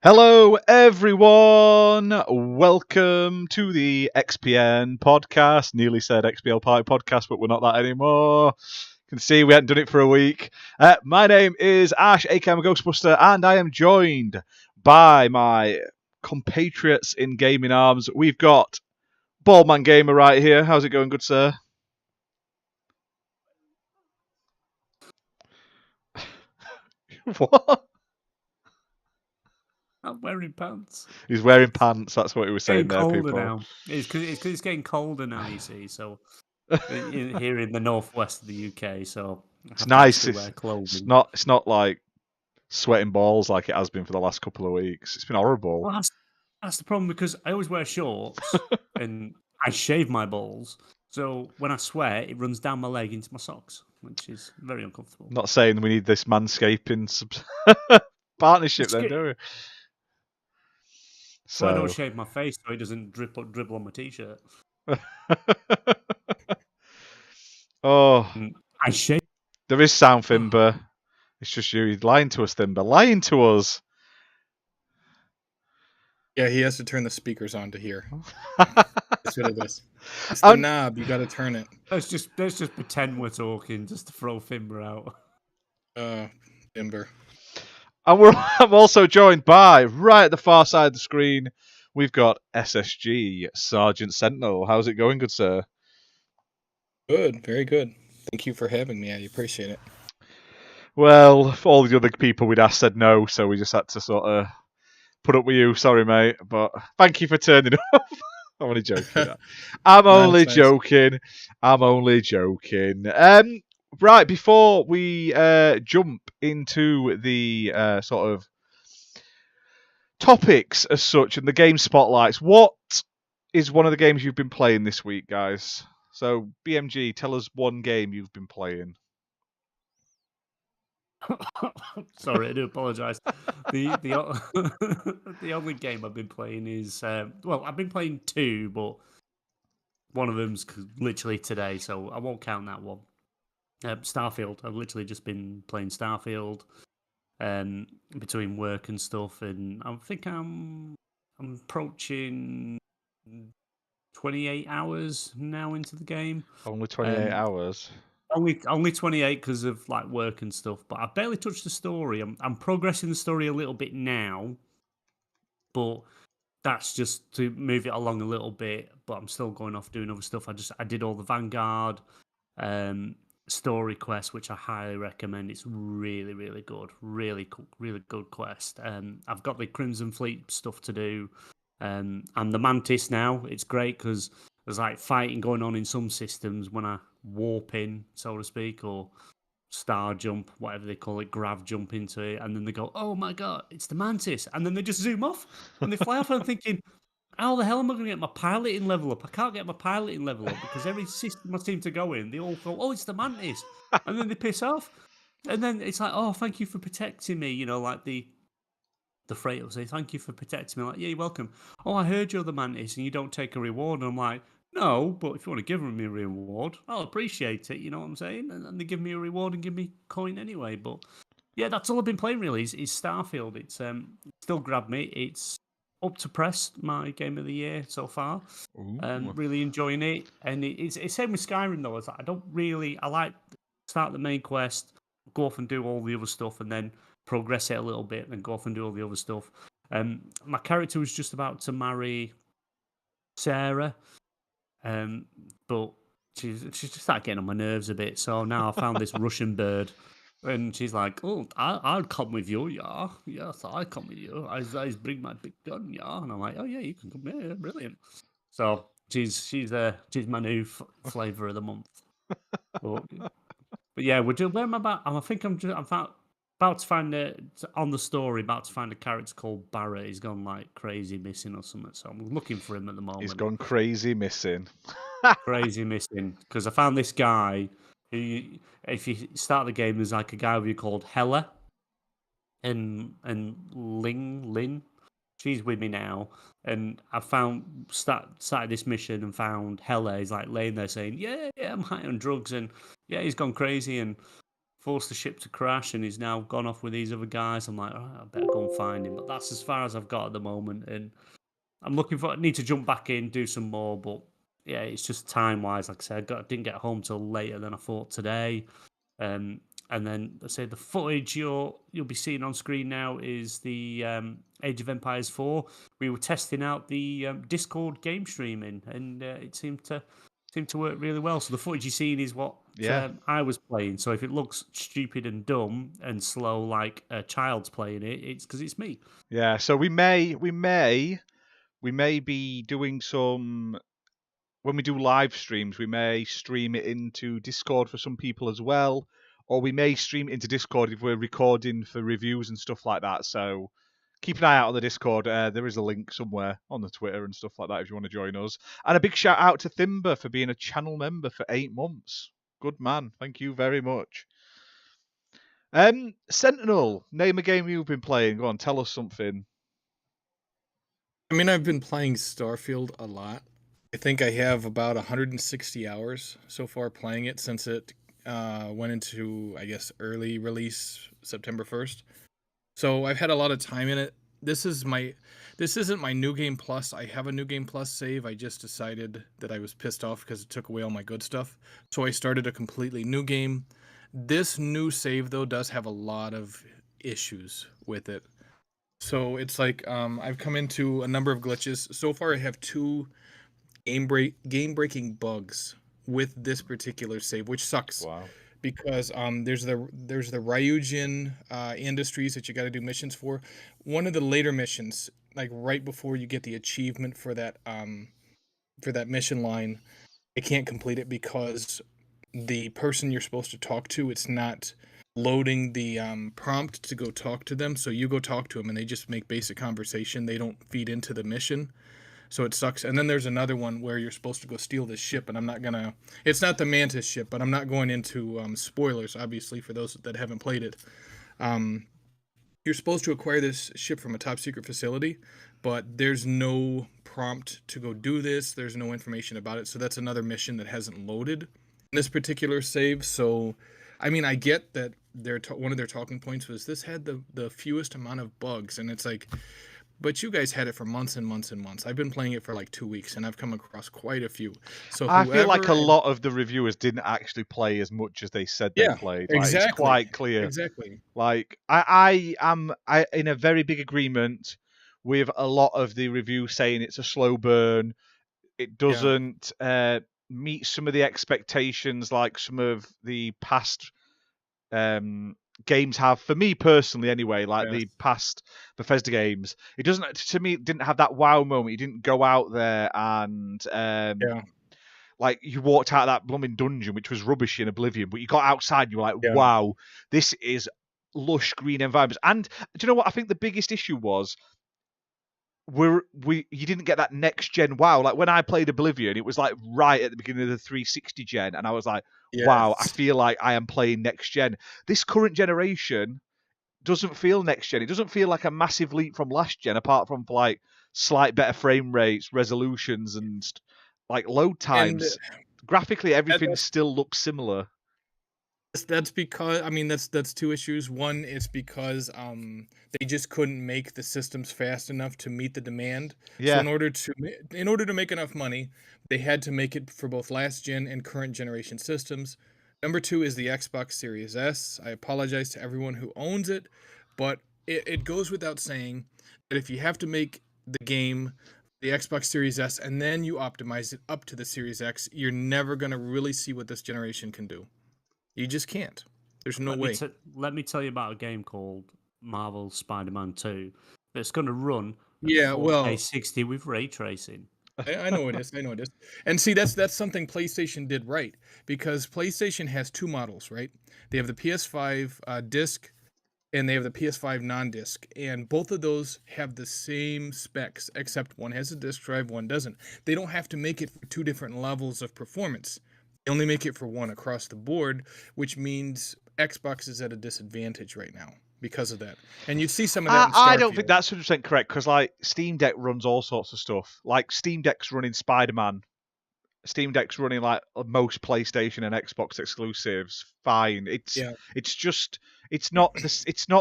Hello, everyone. Welcome to the XPN Podcast. Nearly said XPL Party Podcast, but we're not that anymore. You can see we hadn't done it for a week. My name is Ash, aka Ghostbuster, and I am joined by my compatriots in gaming arms. We've got Baldman Gamer right here. How's it going, good sir? What? I'm wearing pants. He's wearing pants. That's what he was It's saying getting there, colder people. now. It's because it's getting colder now, you see. So here in the northwest of the UK, so It's nice. to wear clothing. It's not like sweating balls like it has been for the last couple of weeks. It's been horrible. Well, that's the problem because I always wear shorts and I shave my balls. So when I sweat, it runs down my leg into my socks, which is very uncomfortable. Not saying we need this manscaping partnership then, do we? So I don't shave my face so it doesn't dribble on my t-shirt. Oh, I shave. there is sound, Thimber. It's just you. He's lying to us, Thimber. Lying to us. Yeah, he has to turn the speakers on to hear. That's what it is. It's the knob. You got to turn it. Let's just pretend we're talking just to throw Thimber out. Thimber. And I'm also joined by, right at the far side of the screen, we've got SSG, Sergeant Sentinel. How's it going, good sir? Good, very good. Thank you for having me. I appreciate it. Well, all the other people we'd asked said no, so we just had to sort of put up with you. Sorry, mate, but thank you for turning up. I'm only joking. I'm only joking. Right, before we jump into the sort of topics as such and the game spotlights, what is one of the games you've been playing this week, guys? So, BMG, tell us one game you've been playing. Sorry, I do apologise. The only game I've been playing is I've been playing two, but one of them's literally today, so I won't count that one. Starfield. I've literally just been playing Starfield between work and stuff, and I think I'm approaching 28 hours now into the game. Only 28 hours. Only 28 because of like work and stuff, but I barely touched the story. I'm progressing the story a little bit now, but that's just to move it along a little bit. But I'm still going off doing other stuff. I did all the Vanguard story quest, which I highly recommend. It's really, really good, really good quest. I've got the Crimson Fleet stuff to do, and the Mantis now. It's great because there's like fighting going on in some systems when I warp in, so to speak, or star jump, whatever they call it, grav jump into it, and then they go, "Oh my god, it's the Mantis," and then they just zoom off and they fly off. And I'm thinking, how the hell am I going to get my piloting level up? I can't get my piloting level up because every system I seem to go in, they all go, "Oh, it's the Mantis," and then they piss off, and then it's like, "Oh, thank you for protecting me," you know, like the freighter will say, "Thank you for protecting me." Like, yeah, you're welcome. "Oh, I heard you're the Mantis and you don't take a reward." And I'm like, no, but if you want to give me a reward, I'll appreciate it. You know what I'm saying? And they give me a reward and give me coin anyway. But yeah, that's all I've been playing really is Starfield. It's still grabbed me. It's up to press, my game of the year so far. Really enjoying it. And it's same with Skyrim though. It's like, I like start the main quest, go off and do all the other stuff, and then progress it a little bit, and go off and do all the other stuff. My character was just about to marry Sarah. But she's just started getting on my nerves a bit. So now I found this Russian bird, and she's like, "Oh, I'll come with you, yeah. Yes, I'll come with you. I bring my big gun, yeah." And I'm like, "Oh yeah, you can come here, brilliant." So she's my new flavor of the month. But yeah, where am I about? I think I'm about to find on the story. About to find a character called Barrett. He's gone like crazy missing or something. So I'm looking for him at the moment. He's gone crazy missing. Crazy missing because I found this guy who, if you start the game, there's like a guy who called Hella, and Lin. She's with me now, and I started this mission and found Hella. He's like laying there saying, "Yeah, I'm high on drugs," and yeah, he's gone crazy and forced the ship to crash, and he's now gone off with these other guys. I'm like, I better go and find him. But that's as far as I've got at the moment, and I'm looking for. I need to jump back in, do some more, but yeah, it's just time wise. Like I said, I didn't get home till later than I thought today. And then let's say the footage you'll be seeing on screen now is the Age of Empires 4. We were testing out the Discord game streaming, and it seemed to work really well. So the footage you're seeing is what I was playing. So if it looks stupid and dumb and slow like a child's playing it, it's because it's me. Yeah. So we may be doing some. When we do live streams, we may stream it into Discord for some people as well, or we may stream it into Discord if we're recording for reviews and stuff like that. So keep an eye out on the Discord. There is a link somewhere on the Twitter and stuff like that if you want to join us. And a big shout out to Thimber for being a channel member for 8 months. Good man. Thank you very much. Sentinel, name a game you've been playing. Go on, tell us something. I mean, I've been playing Starfield a lot. I think I have about 160 hours so far playing it since it went into, I guess, early release September 1st. So I've had a lot of time in it. This isn't my New Game Plus. I have a New Game Plus save. I just decided that I was pissed off because it took away all my good stuff. So I started a completely new game. This new save, though, does have a lot of issues with it. So it's like I've come into a number of glitches. So far, I have 2 game-breaking bugs with this particular save, which sucks. Wow. Because there's the Ryujin Industries that you got to do missions for. One of the later missions, like right before you get the achievement for that mission line, I can't complete it because the person you're supposed to talk to, it's not loading the prompt to go talk to them. So you go talk to them and they just make basic conversation. They don't feed into the mission. So it sucks. And then there's another one where you're supposed to go steal this ship, and it's not the Mantis ship, but I'm not going into spoilers, obviously, for those that haven't played it. You're supposed to acquire this ship from a top secret facility, but there's no prompt to go do this. There's no information about it. So that's another mission that hasn't loaded in this particular save. So, I mean, I get that one of their talking points was this had the fewest amount of bugs, and it's like, but you guys had it for months and months and months. I've been playing it for like 2 weeks, and I've come across quite a few. So I feel like a lot of the reviewers didn't actually play as much as they said they played. Like, exactly. It's quite clear. Exactly. Like I am in a very big agreement with a lot of the reviews saying it's a slow burn. It doesn't meet some of the expectations like some of the past games have, for me personally anyway, like the past Bethesda games. It doesn't, to me, it didn't have that wow moment. You didn't go out there and like you walked out of that blooming dungeon, which was rubbish in Oblivion, but you got outside and you were like, wow, this is lush green environments. And do you know what I think the biggest issue was? You didn't get that next gen wow. Like when I played Oblivion, it was like right at the beginning of the 360 gen, and I was like, wow, I feel like I am playing next gen. This current generation doesn't feel next gen. It doesn't feel like a massive leap from last gen, apart from like slight better frame rates, resolutions, and like load times. Graphically, everything still looks similar. That's because, I mean, that's 2 issues. One is because they just couldn't make the systems fast enough to meet the demand. Yeah. So in order to make enough money, they had to make it for both last gen and current generation systems. Number 2 is the Xbox Series S. I apologize to everyone who owns it, but it goes without saying that if you have to make the game the Xbox Series S and then you optimize it up to the Series X, you're never going to really see what this generation can do. You just can't. There's no way. Let me tell you about a game called Marvel Spider-Man 2 that's going to run at 4K 60 with ray tracing. I know it is. And see, that's something PlayStation did right, because PlayStation has 2 models, right? They have the PS5 disc, and they have the PS5 non-disc, and both of those have the same specs, except one has a disc drive, one doesn't. They don't have to make it for 2 different levels of performance. They only make it for 1 across the board, which means Xbox is at a disadvantage right now because of that. And you see some of that in Starfield. I don't think that's 100% correct, because like Steam Deck runs all sorts of stuff. Like Steam Deck's running Spider-Man Steam Deck's running like most PlayStation and Xbox exclusives, fine. It's not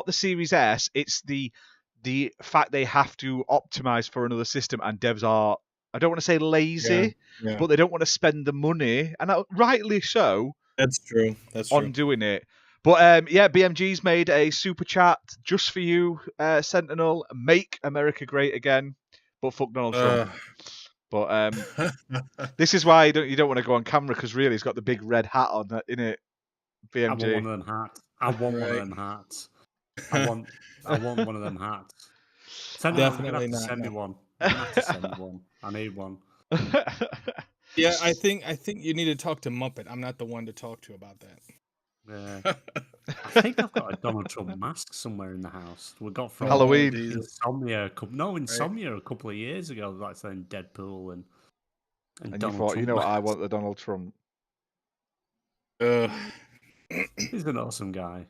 the Series S. It's the fact they have to optimize for another system, and devs are, I don't want to say lazy, but they don't want to spend the money, and rightly so. That's true. On doing it. But BMG's made a super chat just for you, Sentinel. Make America great again, but fuck Donald Trump. But this is why you don't want to go on camera, because really he's got the big red hat on, innit? BMG. I want one of them hats. I want one of them hats. I want one of them hats. Definitely not. Send me one. You're gonna have to send me one. I need one. Yeah, I think you need to talk to Muppet. I'm not the one to talk to about that. Yeah. I think I've got a Donald Trump mask somewhere in the house. We got from Halloween. Insomnia a couple of years ago, like saying Deadpool and Donald you thought, Trump. You know what, I want the Donald Trump. He's an awesome guy.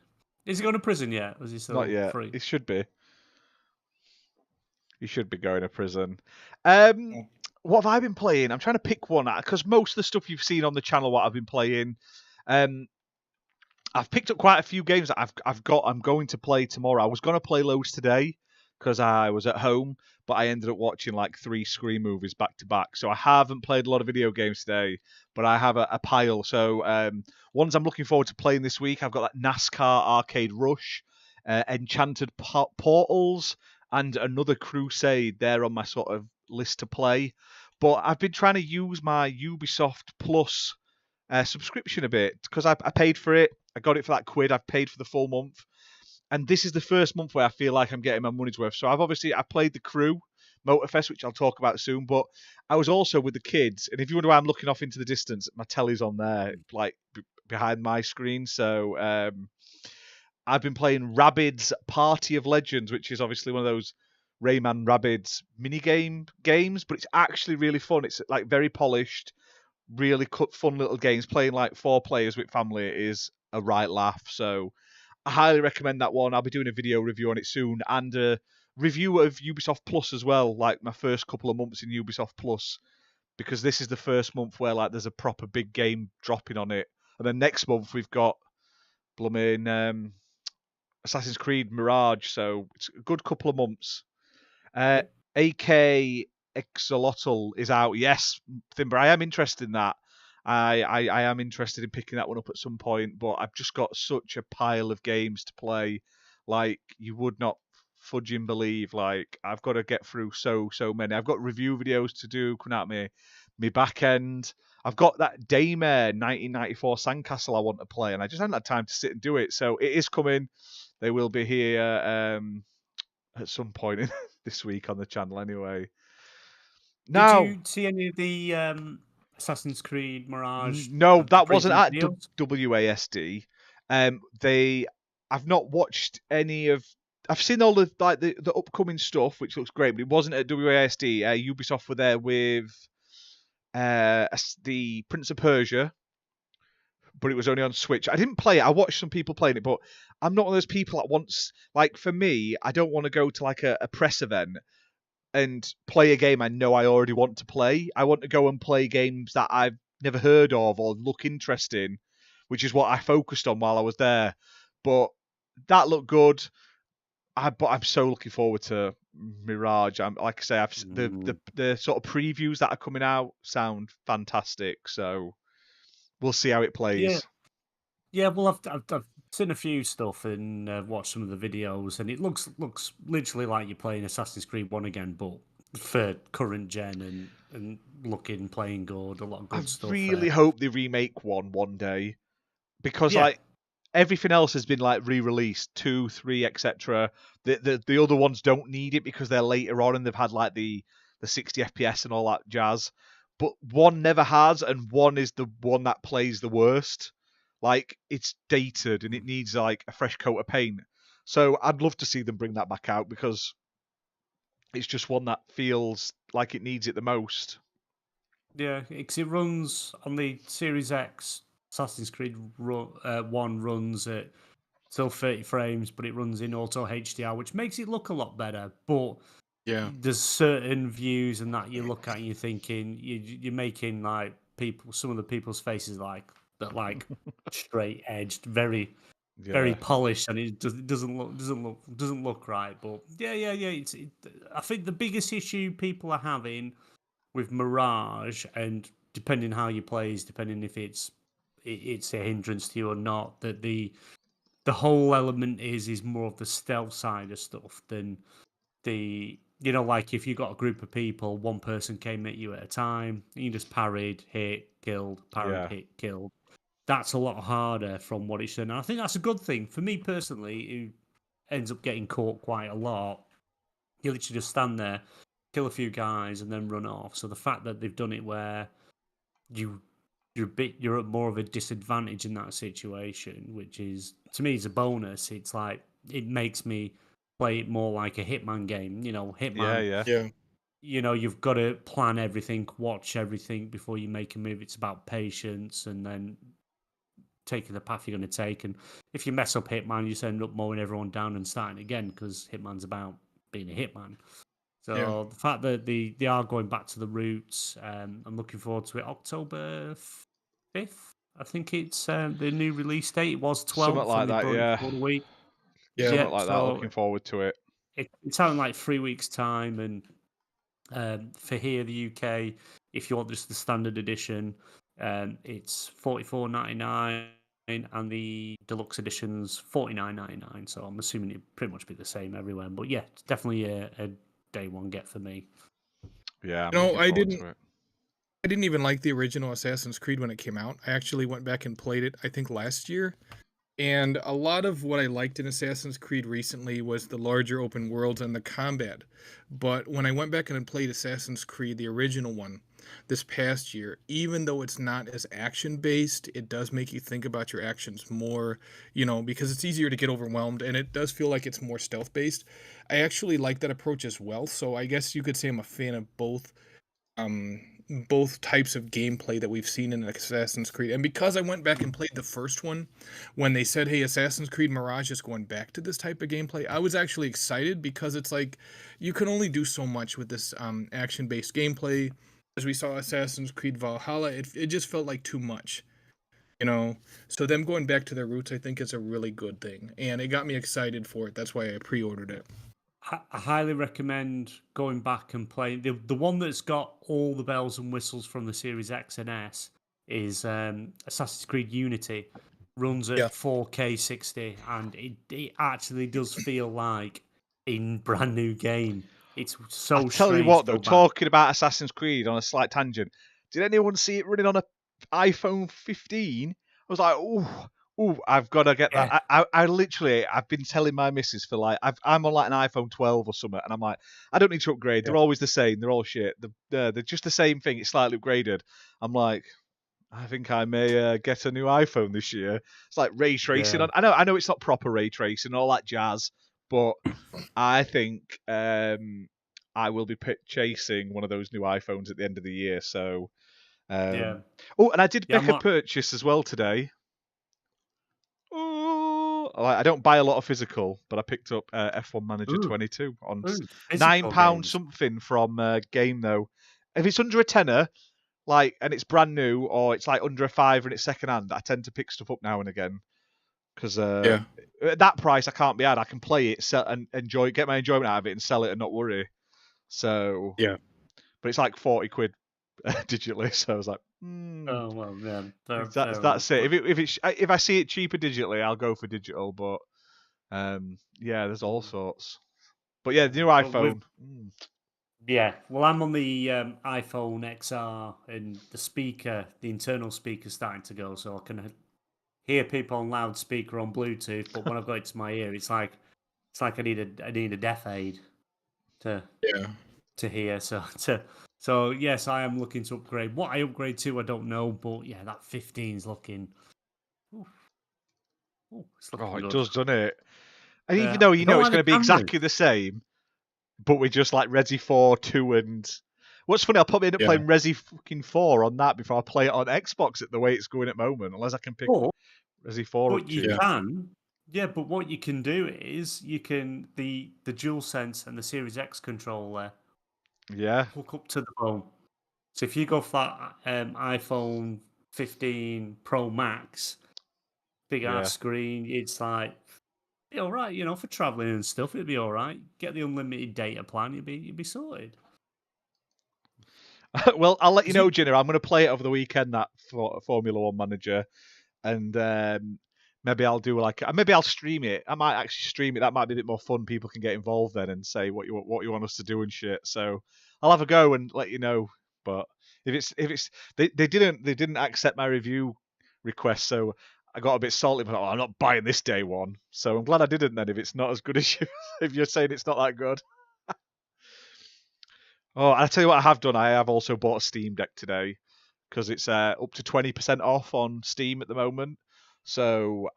Is he going to prison yet? Was he still Not yet. free? He should be. He should be going to prison. What have I been playing? I'm trying to pick one out, because most of the stuff you've seen on the channel, what I've been playing, I've picked up quite a few games that I'm going to play tomorrow. I was going to play loads today because I was at home, but I ended up watching like 3 Scream movies back to back. So I haven't played a lot of video games today, but I have a pile. So ones I'm looking forward to playing this week, I've got that NASCAR Arcade Rush, Enchanted Portals, and another Crusade. They're on my sort of list to play. But I've been trying to use my Ubisoft Plus subscription a bit, because I paid for it. I got it for that £1. I've paid for the full month, and this is the first month where I feel like I'm getting my money's worth. So I played the Crew Motorfest, which I'll talk about soon, but I was also with the kids, and if you wonder why I'm looking off into the distance, my telly's on there, like behind my screen. So I've been playing Rabbids Party of Legends, which is obviously one of those Rayman Rabbids games, but it's actually really fun. It's like very polished, really fun little games. Playing like 4 players with family is a right laugh. So I highly recommend that one. I'll be doing a video review on it soon, and a review of Ubisoft Plus as well, like my first couple of months in Ubisoft Plus, because this is the first month where like there's a proper big game dropping on it. And then next month we've got blooming Assassin's Creed Mirage, so it's a good couple of months. AK Exolotl is out. Yes, Thimber, I am interested in that. I am interested in picking that one up at some point, but I've just got such a pile of games to play, like you would not fudging believe. Like I've got to get through so many. I've got review videos to do coming out me back end. I've got that Daymare 1994 Sandcastle I want to play, and I just haven't had time to sit and do it. So it is coming. They will be here at some point this week on the channel anyway. Now, did you see any of the Assassin's Creed Mirage? No, that wasn't at WASD. I've not watched any of. I've seen all the the upcoming stuff, which looks great, but it wasn't at WASD. Ubisoft were there with the Prince of Persia, but it was only on Switch. I didn't play it. I watched some people playing it, but I'm not one of those people that wants, like, for me, I don't want to go to like a press event and play a game I know I already want to play. I want to go and play games that I've never heard of or look interesting, which is what I focused on while I was there. But that looked good. But I'm so looking forward to Mirage. Like I say, the sort of previews that are coming out sound fantastic. So we'll see how it plays. Yeah. Well, I've seen a few stuff and watched some of the videos, and it looks literally like you're playing Assassin's Creed 1 again, but for current gen and playing good, a lot of good stuff. I really hope they remake one day, because like everything else has been like re-released, 2, 3, etc. The other ones don't need it because they're later on and they've had like the 60 FPS and all that jazz. But 1 never has, and 1 is the one that plays the worst. Like, it's dated and it needs like a fresh coat of paint. So I'd love to see them bring that back out, because it's just one that feels like it needs it the most. Yeah, because it runs on the Series X. Assassin's Creed 1 runs at still 30 frames, but it runs in auto HDR, which makes it look a lot better. But there's certain views and that you look at and you're thinking you're making like some of the people's faces like straight edged, very Yeah. polished, and it doesn't look right. But yeah. I think the biggest issue people are having with Mirage, and depending how you play, is depending if it's a hindrance to you or not. That the whole element is more of the stealth side of stuff than like if you got a group of people, one person came at you at a time, you just parried, hit, killed, parried, hit, killed. That's a lot harder from what it's done. And I think that's a good thing for me personally, who ends up getting caught quite a lot. You literally just stand there, kill a few guys, and then run off. So the fact that they've done it where you're at more of a disadvantage in that situation, which is, to me, is a bonus. It's like it makes me play it more like a Hitman game. Hitman. Yeah. You've got to plan everything, watch everything before you make a move. It's about patience and then taking the path you're going to take. And if you mess up Hitman, you just end up mowing everyone down and starting again, because Hitman's about being a Hitman. So the fact that they are going back to the roots, I'm looking forward to it. October 5th, I think it's the new release date. It was 12th. Something like that, yeah. For the week. Yeah. Something like that. Looking forward to it. It's out in like 3 weeks' time, and for here, the UK, if you want just the standard edition, it's $44.99, and the deluxe edition's $49.99. So I'm assuming it'd pretty much be the same everywhere. But yeah, it's definitely a day one get for me. Yeah, I didn't even like the original Assassin's Creed when it came out. I actually went back and played it, I think, last year. And a lot of what I liked in Assassin's Creed recently was the larger open worlds and the combat. But when I went back and played Assassin's Creed, the original one, this past year, even though it's not as action-based, it does make you think about your actions more, because it's easier to get overwhelmed, and it does feel like it's more stealth-based. I actually like that approach as well, so I guess you could say I'm a fan of both types of gameplay that we've seen in Assassin's Creed. And because I went back and played the first one, when they said, hey, Assassin's Creed Mirage is going back to this type of gameplay, I was actually excited, because it's like you can only do so much with this action-based gameplay. As we saw Assassin's Creed Valhalla, it just felt like too much. So them going back to their roots, I think, is a really good thing. And it got me excited for it. That's why I pre-ordered it. I highly recommend going back and playing. The one that's got all the bells and whistles from the Series X and S is Assassin's Creed Unity. Runs at 4K 60, and it actually does feel like a brand new game. It's so I'll tell you what, though, talking about Assassin's Creed on a slight tangent, did anyone see it running on an iPhone 15? I was like, I've got to get that. I've been telling my missus for like, I'm on like an iPhone 12 or something, and I'm like, I don't need to upgrade. They're always the same. They're all shit. They're just the same thing. It's slightly upgraded. I'm like, I think I may get a new iPhone this year. It's like ray tracing. I know it's not proper ray tracing and all that jazz, but I think I will be chasing one of those new iPhones at the end of the year. So, Oh, and I did make a purchase as well today. I don't buy a lot of physical, but I picked up F1 Manager 22 on £9 something from Game though. If it's under a tenner, and it's brand new, or it's like under a £5 and it's second hand, I tend to pick stuff up now and again. Because at that price, I can't be had. I can play it, sell, and enjoy, get my enjoyment out of it, and sell it and not worry. So but it's like 40 quid digitally. So I was like, oh well, yeah, that's it. If I see it cheaper digitally, I'll go for digital. But there's all sorts. But yeah, the new iPhone. Yeah, well, I'm on the iPhone XR, and the internal speaker's starting to go, so I can hear people on loudspeaker on Bluetooth. But when I've got it to my ear, it's like I need a deaf aid to hear. So yes, I am looking to upgrade. What I upgrade to, I don't know, but yeah, that 15's looking. It's looking good. It does, doesn't it? And even though it's going to be exactly the same, but we're just like Resi 4, 2, and what's funny, I'll probably end up playing Resi fucking 4 on that before I play it on Xbox at the way it's going at the moment, unless I can pick Resi 4 up. But you can. Yeah, but what you can do is you can the DualSense and the Series X controller. Yeah. Hook up to the phone. So if you go for that iPhone 15 Pro Max, big ass screen, it's like all right, for traveling and stuff. It'd be all right. Get the unlimited data plan. You'd be sorted. Well, I'll let you know, Ginner. I'm going to play it over the weekend, that Formula One Manager, and maybe I'll do maybe I'll stream it. I might actually stream it. That might be a bit more fun. People can get involved then and say what you want us to do and shit. So I'll have a go and let you know. But if it's they didn't accept my review request, so I got a bit salty. But I'm not buying this day one. So I'm glad I didn't then. If it's not as good as you, if you're saying it's not that good. Oh, I'll tell you what I have done. I have also bought a Steam Deck today because it's up to 20% off on Steam at the moment. So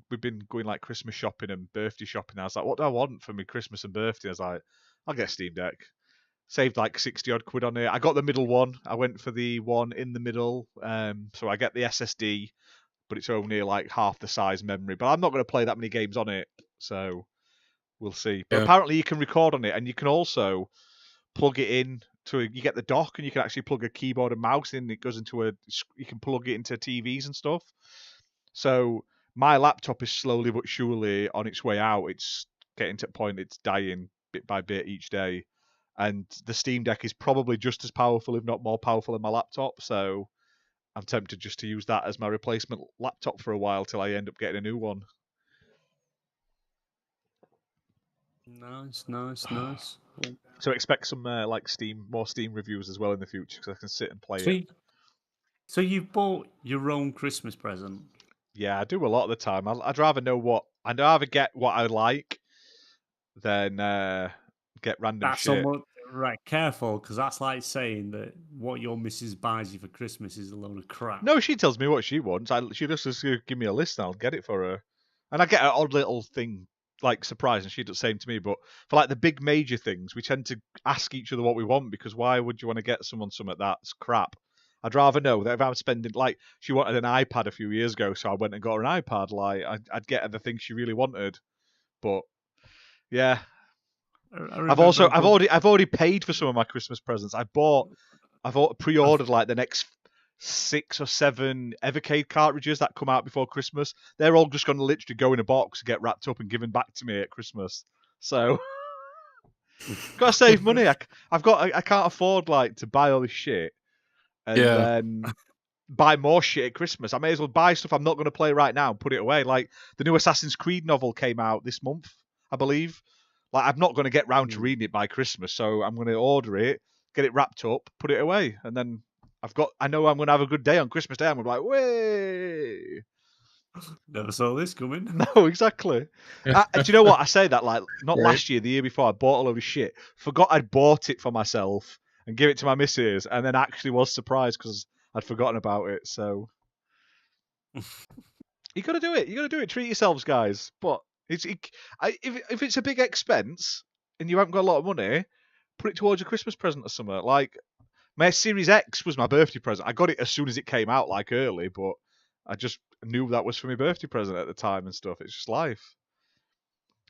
we've been going like Christmas shopping and birthday shopping. I was like, what do I want for my Christmas and birthday? I was like, I'll get a Steam Deck. Saved like 60 odd quid on it. I got the middle one. I went for the one in the middle. So I get the SSD, but it's only like half the size memory. But I'm not going to play that many games on it. So we'll see. But apparently you can record on it, and you can also plug it in you get the dock, and you can actually plug a keyboard and mouse in. It goes into you can plug it into TVs and stuff. So my laptop is slowly but surely on its way out. It's getting to the point it's dying bit by bit each day. And the Steam Deck is probably just as powerful, if not more powerful, than my laptop. So I'm tempted just to use that as my replacement laptop for a while till I end up getting a new one. Nice. So expect some more Steam reviews as well in the future, because I can sit and play it. So you bought your own Christmas present? Yeah, I do a lot of the time. I'd rather get what I like than get random shit. Right, careful, because that's like saying that what your missus buys you for Christmas is a load of crap. No, she tells me what she wants. She just give me a list and I'll get it for her. And I get an odd little thing, like surprise, and she does the same to me. But for like the big major things, we tend to ask each other what we want, because why would you want to get someone something that's crap? I'd rather know that if I'm spending, like, she wanted an iPad a few years ago, so I went and got her an iPad. Like, I'd get her the thing she really wanted. But yeah, I've already paid for some of my Christmas presents. I've pre-ordered like the next 6 or 7 Evercade cartridges that come out before Christmas. They're all just going to literally go in a box, get wrapped up, and given back to me at Christmas. So got to save money. I can't afford like to buy all this shit and then buy more shit at Christmas. I may as well buy stuff I'm not going to play right now and put it away. Like the new Assassin's Creed novel came out this month, I believe. Like, I'm not going to get round to reading it by Christmas, so I'm going to order it, get it wrapped up, put it away, and then I know I'm going to have a good day on Christmas Day. I'm going to be like, way. Never saw this coming. No, exactly. Do you know what? I say that, like, not last year, the year before, I bought a load of shit, forgot I'd bought it for myself, and give it to my missus, and then actually was surprised because I'd forgotten about it, so. You got to do it. You got to do it. Treat yourselves, guys. But if it's a big expense and you haven't got a lot of money, put it towards a Christmas present or something. Like my Series X was my birthday present. I got it as soon as it came out, like early, but I just knew that was for my birthday present at the time and stuff. It's just life.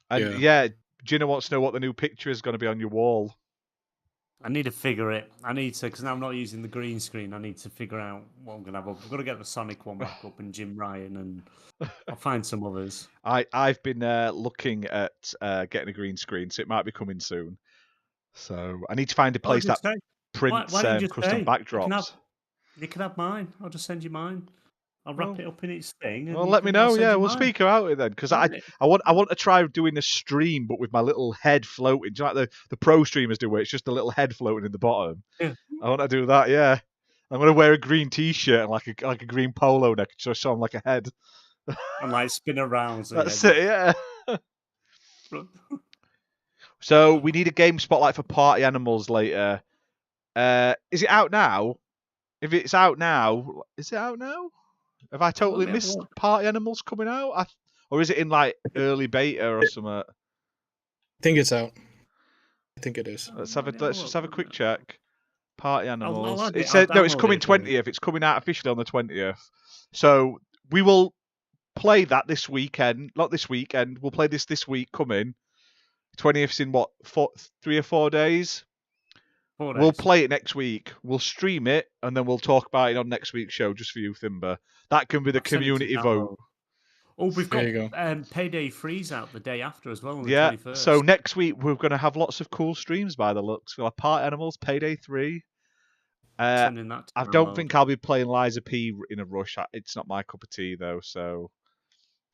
And yeah, Gina wants to know what the new picture is going to be on your wall. I need to figure it. Because now I'm not using the green screen. I need to figure out what I'm going to have up. I've got to get the Sonic one back up and Jim Ryan, and I'll find some others. I've been looking at getting a green screen, so it might be coming soon. So I need to find a place that prints custom backdrops. You can have mine. I'll just send you mine. I'll wrap it up in its thing. Well, let me know. Yeah, we'll speak about it then, because I want to try doing a stream, but with my little head floating. Do you know like the pro streamers do, where it's just a little head floating in the bottom? Yeah. I want to do that. Yeah, I'm gonna wear a green T-shirt and like a green polo neck, so I'm like a head. And like spin around. That's it. Yeah. So we need a game spotlight for Party Animals later. Is it out now? If it's out now, is it out now? Have I totally missed Party Animals coming out? Or is it in like early beta or something? I think it's out. I think it is. Let's just have a quick check. Party Animals. It said no, it's coming 20th. It's coming out officially on the 20th. So we will play that this weekend. Not this weekend. We'll play this week coming. 20th's in what? 3 or 4 days. 4 We'll days. play it next week. We'll stream it, and then we'll talk about it on next week's show just for you, Thimber. That can be the I've sent it to community download. vote. Oh, we've There got you go. Payday Freeze out the day after as well on the Yeah, 21st. so next week we're going to have lots of cool streams by the looks. We'll have Part Animals, Payday 3. Sending that to I don't download. think I'll be playing Liza P in a rush. It's not my cup of tea, though, so...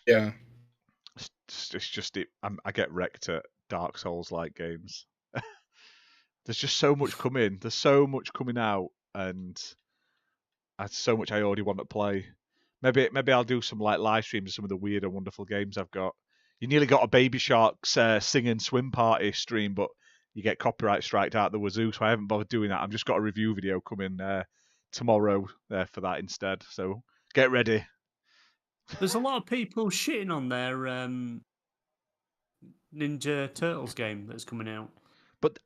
Yeah. It's just I get wrecked at Dark Souls-like games. There's just so much coming. There's so much coming out, and there's so much I already want to play. Maybe I'll do some like live streams of some of the weird and wonderful games I've got. You nearly got a Baby Shark's sing and swim party stream, but you get copyright striked out the wazoo, so I haven't bothered doing that. I've just got a review video coming tomorrow for that instead. So get ready. There's a lot of people shitting on their Ninja Turtles game that's coming out. But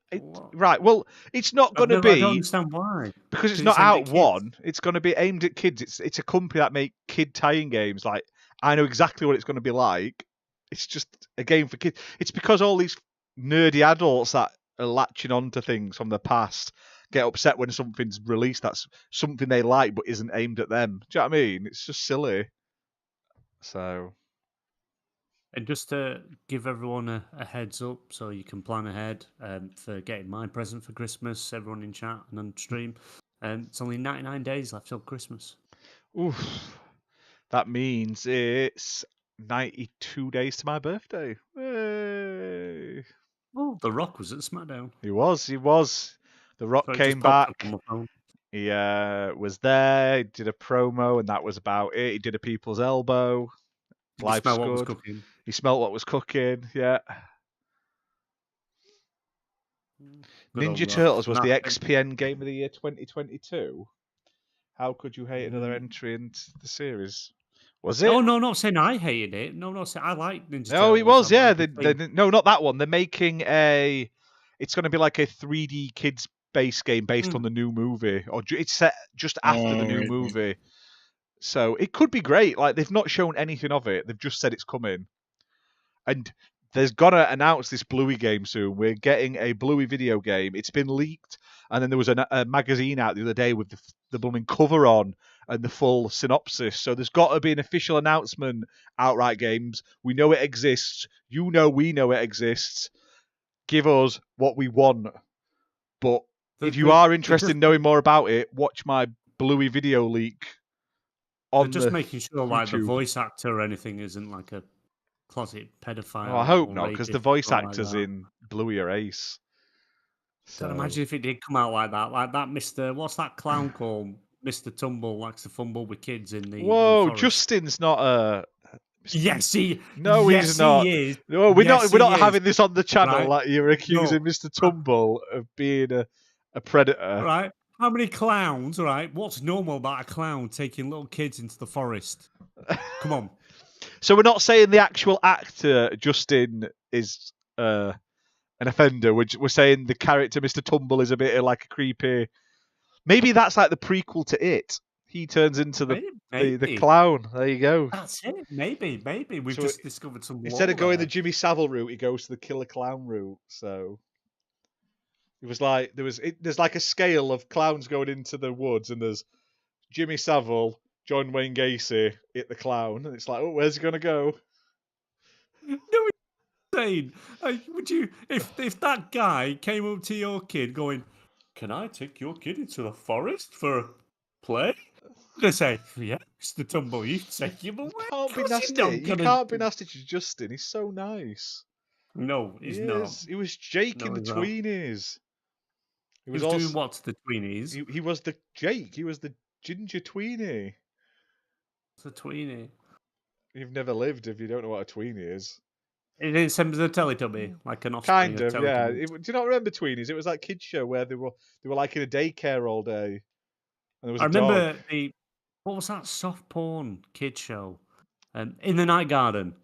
right, well, it's not going to be. I don't understand why. Because it's 'Cause not it's aimed out at kids. one. It's going to be aimed at kids. It's a company that make kid tie-in games. Like I know exactly what it's going to be like. It's just a game for kids. It's because all these nerdy adults that are latching onto things from the past get upset when something's released that's something they like but isn't aimed at them. Do you know what I mean? It's just silly. So. And just to give everyone a heads up so you can plan ahead for getting my present for Christmas, everyone in chat and on stream, it's only 99 days left till Christmas. Oof. That means it's 92 days to my birthday. Hey. Oh, The Rock was at SmackDown. He was. The Rock So it came just popped up back. on my phone. He was there, he did a promo, and that was about it. He did a people's elbow. Did you Life's smell what was good. cooking? He smelt what was cooking, yeah. Good old Ninja Rock. Turtles was the That- XPN Game of the Year 2022. How could you hate another entry into the series? Was it? Oh, no, not saying I hated it. No, not saying I like Ninja Turtles. No, it was, I'm yeah. just saying- No, not that one. They're making a... It's going to be like a 3D kids-based game based on the new movie. Or it's set just after the new right. movie. So it could be great. Like, they've not shown anything of it. They've just said it's coming. And there's gonna announce this Bluey game soon. We're getting a Bluey video game. It's been leaked, and then there was a magazine out the other day with the blooming cover on and the full synopsis. So there's got to be an official announcement. Outright Games, we know it exists. You know we know it exists. Give us what we want. But if you are interested in knowing more about it, watch my Bluey video leak. They're just making sure like the YouTube. voice actor or anything isn't like a closet pedophile. Oh, I hope or not, because the rapist voice or like actors that. in Bluey are ace. Can imagine if it did come out like that Mr. What's that clown called? Mr. Tumble likes to fumble with kids in the. Whoa, forest. Justin's not a. Yes, he. No, yes, he's not. He is. No, we're Yes, not. We're he not is. having this on the channel. Right. Like you're accusing Mr. Tumble of being a predator. Right. How many clowns? Right. What's normal about a clown taking little kids into the forest? Come on. So we're not saying the actual actor Justin is an offender. We're saying the character Mr. Tumble is a bit of like a creepy. Maybe that's like the prequel to It. He turns into the Maybe. clown. There you go. That's it. Maybe. We've So just discovered some. Instead of lore going there. the Jimmy Savile route, he goes to the killer clown route. So it was like there's like a scale of clowns going into the woods, and there's Jimmy Savile, John Wayne Gacy, hit the clown, and it's like, oh, where's he gonna go? No, it's insane. Like, would you, if that guy came up to your kid going, "Can I take your kid into the forest for a play?" They say, "Yeah, Mr. Tumble, you take him away." You can't be nasty. You can't be nasty to Justin. He's so nice. No, he's He not. is. He was Jake No, in the he's not. Tweenies. He was doing what to the tweenies? He was the Jake. He was the ginger tweenie. It's a tweenie. You've never lived if you don't know what a tweenie is. It didn't send the Teletubby, like an offspring Kind of, yeah. Teletubbies. Do you not remember tweenies? It was like kids show where they were like in a daycare all day. And there was I a dog. remember what was that soft porn kid show? In the Night Garden.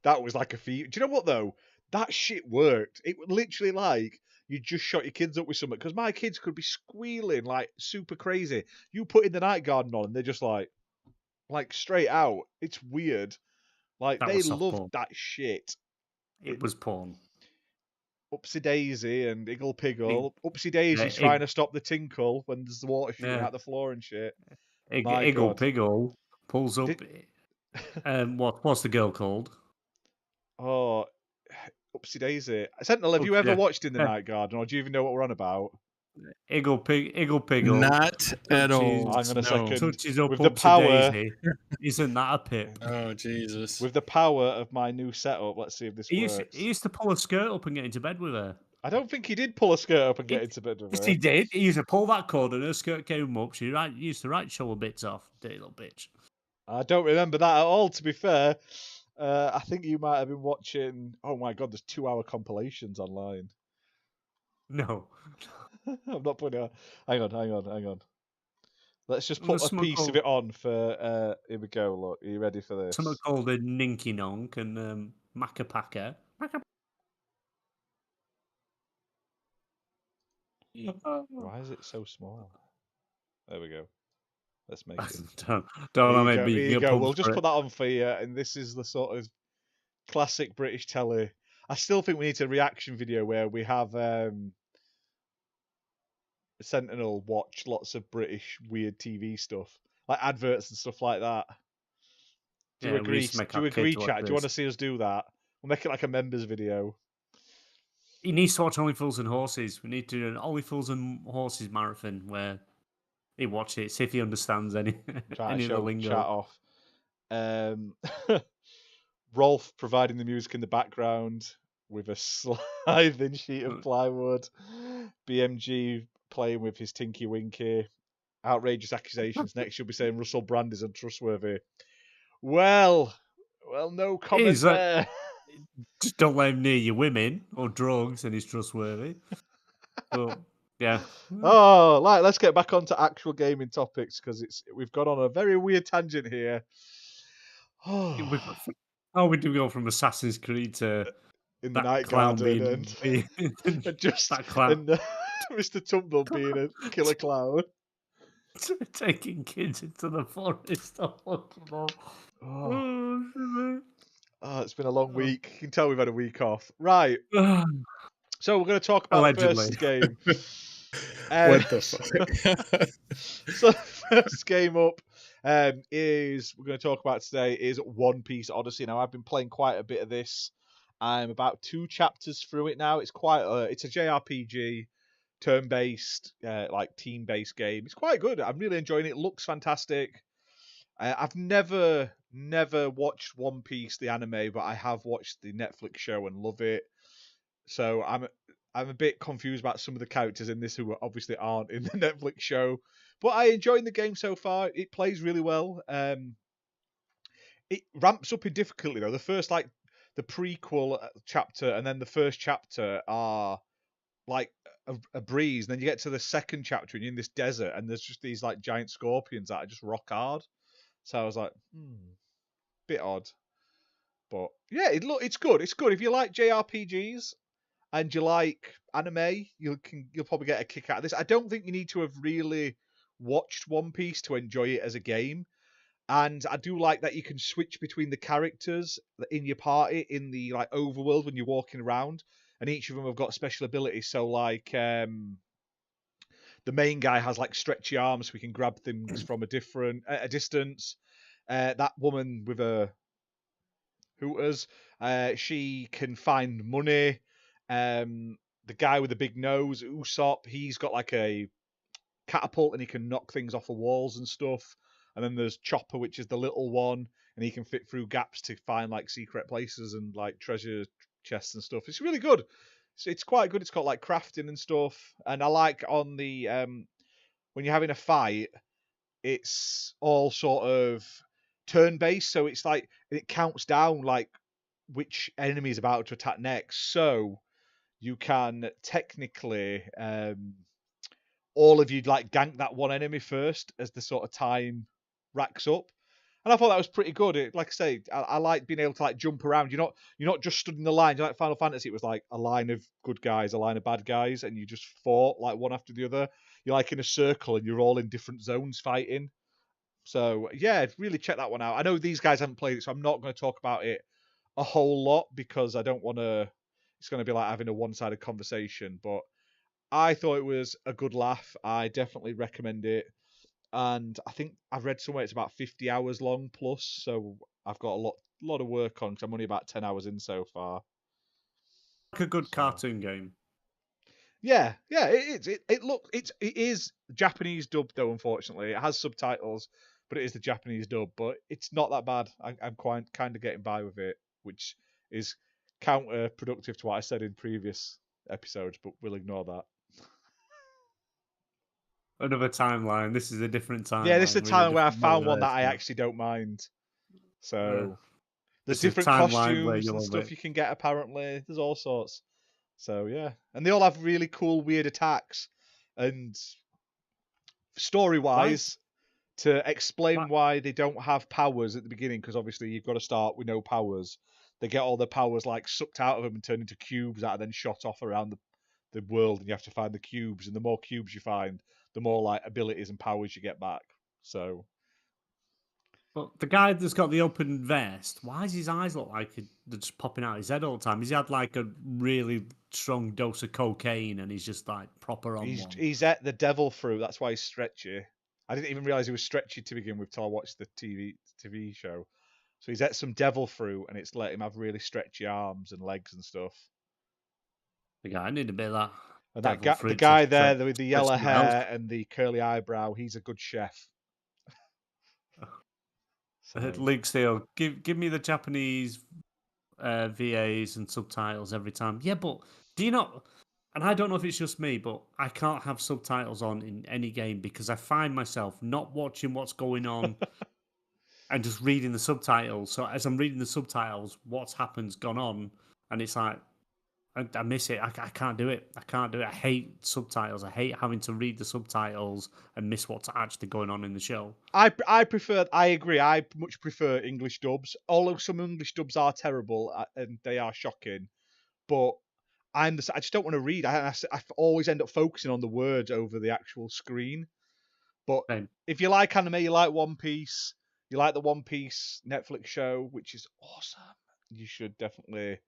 That was like a feat. Do you know what though? That shit worked. It was literally like you just shot your kids up with something. Because my kids could be squealing like super crazy. You put in the Night Garden on, and they're just like straight out. It's weird. Like That they was soft loved porn. that shit. It was porn. Upsy Daisy and Iggle Piggle. Upsy Daisy's trying to stop the tinkle when there's the water shooting out the floor and shit. My Iggle God. Piggle pulls up. What's the girl called? Oh, Upsy Daisy. Sentinel, have you ever watched In the Night Garden, or do you even know what we're on about? Iggle Piggle. Not at all. Hang on a second. Touches up with the Upsy power. Daisy. Isn't that a pip? Oh, Jesus. With the power of my new setup, let's see if this works. He used to pull a skirt up and get into bed with her. I don't think he did pull a skirt up and get into bed with her. Yes, he did. He used to pull that cord and her skirt came up. She used to show her bits off. Dirty little bitch. I don't remember that at all, to be fair. I think you might have been watching... Oh my God, there's 2-hour compilations online. No. I'm not putting it on. Hang on. Let's just put a piece of it on for... here we go, look. Are you ready for this? Something called a Ninky Nonk and Macapaka. Why is it so small? There we go. Let's make it. Don't Here you go. We'll just put that on for you, and this is the sort of classic British telly. I still think we need a reaction video where we have Sentinel watch lots of British weird TV stuff, like adverts and stuff like that. Do you agree? Do you agree, chat? Do you want to see us do that? We'll make it like a members video. He needs to watch Only Fools and Horses. We need to do an Only Fools and Horses marathon where he watch it, see if he understands any of the lingo. Chat off. Rolf providing the music in the background with a slithing sheet of plywood. BMG playing with his Tinky Winky. Outrageous accusations. Next, you'll be saying Russell Brand is untrustworthy. Well, no comment there. Just don't let him near your women or drugs, and he's trustworthy. But yeah. Oh, let's get back onto actual gaming topics because we've gone on a very weird tangent here. We do go from Assassin's Creed to In the Night Garden and just that clown. And, Mr. Tumble being a killer clown. Taking kids into the forest. It's been a long week. You can tell we've had a week off. Right. So we're going to talk about the first game. What the fuck? So the first game up is we're going to talk about today is One Piece Odyssey. Now I've been playing quite a bit of this. I'm about 2 chapters through it now. It's it's a JRPG, turn-based, like team-based game. It's quite good. I'm really enjoying it. It looks fantastic. I've never watched One Piece the anime, but I have watched the Netflix show and love it. So I'm a bit confused about some of the characters in this who obviously aren't in the Netflix show. But I enjoyed the game so far. It plays really well. It ramps up in difficulty though. The first the prequel chapter and then the first chapter are like a breeze. And then you get to the second chapter and you're in this desert and there's just these like giant scorpions that are just rock hard. So I was like, bit odd. But yeah, it's good. It's good. If you like JRPGs and you like anime, you'll probably get a kick out of this. I don't think you need to have really watched One Piece to enjoy it as a game. And I do like that you can switch between the characters in your party in the like overworld when you're walking around, and each of them have got special abilities. So like the main guy has like stretchy arms, so he can grab things from a distance. That woman with a hooters, she can find money. The guy with the big nose, Usopp, he's got like a catapult and he can knock things off of walls and stuff. And then there's Chopper, which is the little one, and he can fit through gaps to find like secret places and like treasure chests and stuff. It's really good. It's quite good. It's got like crafting and stuff. And I like on the when you're having a fight, it's all sort of turn-based, so it's like it counts down like which enemy is about to attack next. So you can technically all of you like gank that one enemy first as the sort of time racks up. And I thought that was pretty good. Like I say, I like being able to like jump around. You're not just stood in the line. Like Final Fantasy, it was like a line of good guys, a line of bad guys, and you just fought like one after the other. You're like in a circle and you're all in different zones fighting. So yeah, really check that one out. I know these guys haven't played it, so I'm not going to talk about it a whole lot because I don't want to it's going to be like having a one-sided conversation. But I thought it was a good laugh. I definitely recommend it. And I think I've read somewhere it's about 50 hours long plus, so I've got a lot of work on because I'm only about 10 hours in so far. Like a good cartoon game. Yeah, it is Japanese dub though. Unfortunately, it has subtitles, but it is the Japanese dub. But it's not that bad. I'm quite kind of getting by with it, which is counterproductive to what I said in previous episodes. But we'll ignore that. Another timeline. This is a different timeline. Yeah, this is the with a time where I different found one that I motivation. actually don't mind. So there's This is a different timeline where costumes you and love stuff it. you can get. Apparently, there's all sorts. So yeah, and they all have really cool, weird attacks. And story-wise, to explain why they don't have powers at the beginning, because obviously you've got to start with no powers. They get all their powers like sucked out of them and turned into cubes that are then shot off around the world, and you have to find the cubes. And the more cubes you find, the more like abilities and powers you get back. So, But the guy that's got the open vest, why does his eyes look like they're just popping out his head all the time? Has he had like a really strong dose of cocaine and he's just like proper on one? he's at the devil fruit. That's why he's stretchy. I didn't even realize he was stretchy to begin with till I watched the TV show. So he's at some devil fruit, and it's let him have really stretchy arms and legs and stuff. The guy, I need a bit of that. And devil the fruit guy to there stretch- with the stretch yellow somewhere else. hair and the curly eyebrow, he's a good chef. So, Link Steel, give me the Japanese VAs and subtitles every time. Yeah, but do you not? And I don't know if it's just me, but I can't have subtitles on in any game because I find myself not watching what's going on and just reading the subtitles. So as I'm reading the subtitles, what's happened's gone on, and it's like I miss it. I can't do it. I can't do it. I hate subtitles. I hate having to read the subtitles and miss what's actually going on in the show. I agree. I much prefer English dubs. Although some English dubs are terrible and they are shocking, but I just don't want to read. I always end up focusing on the words over the actual screen. But Same. if you like anime, you like One Piece, you like the One Piece Netflix show, which is awesome, you should definitely.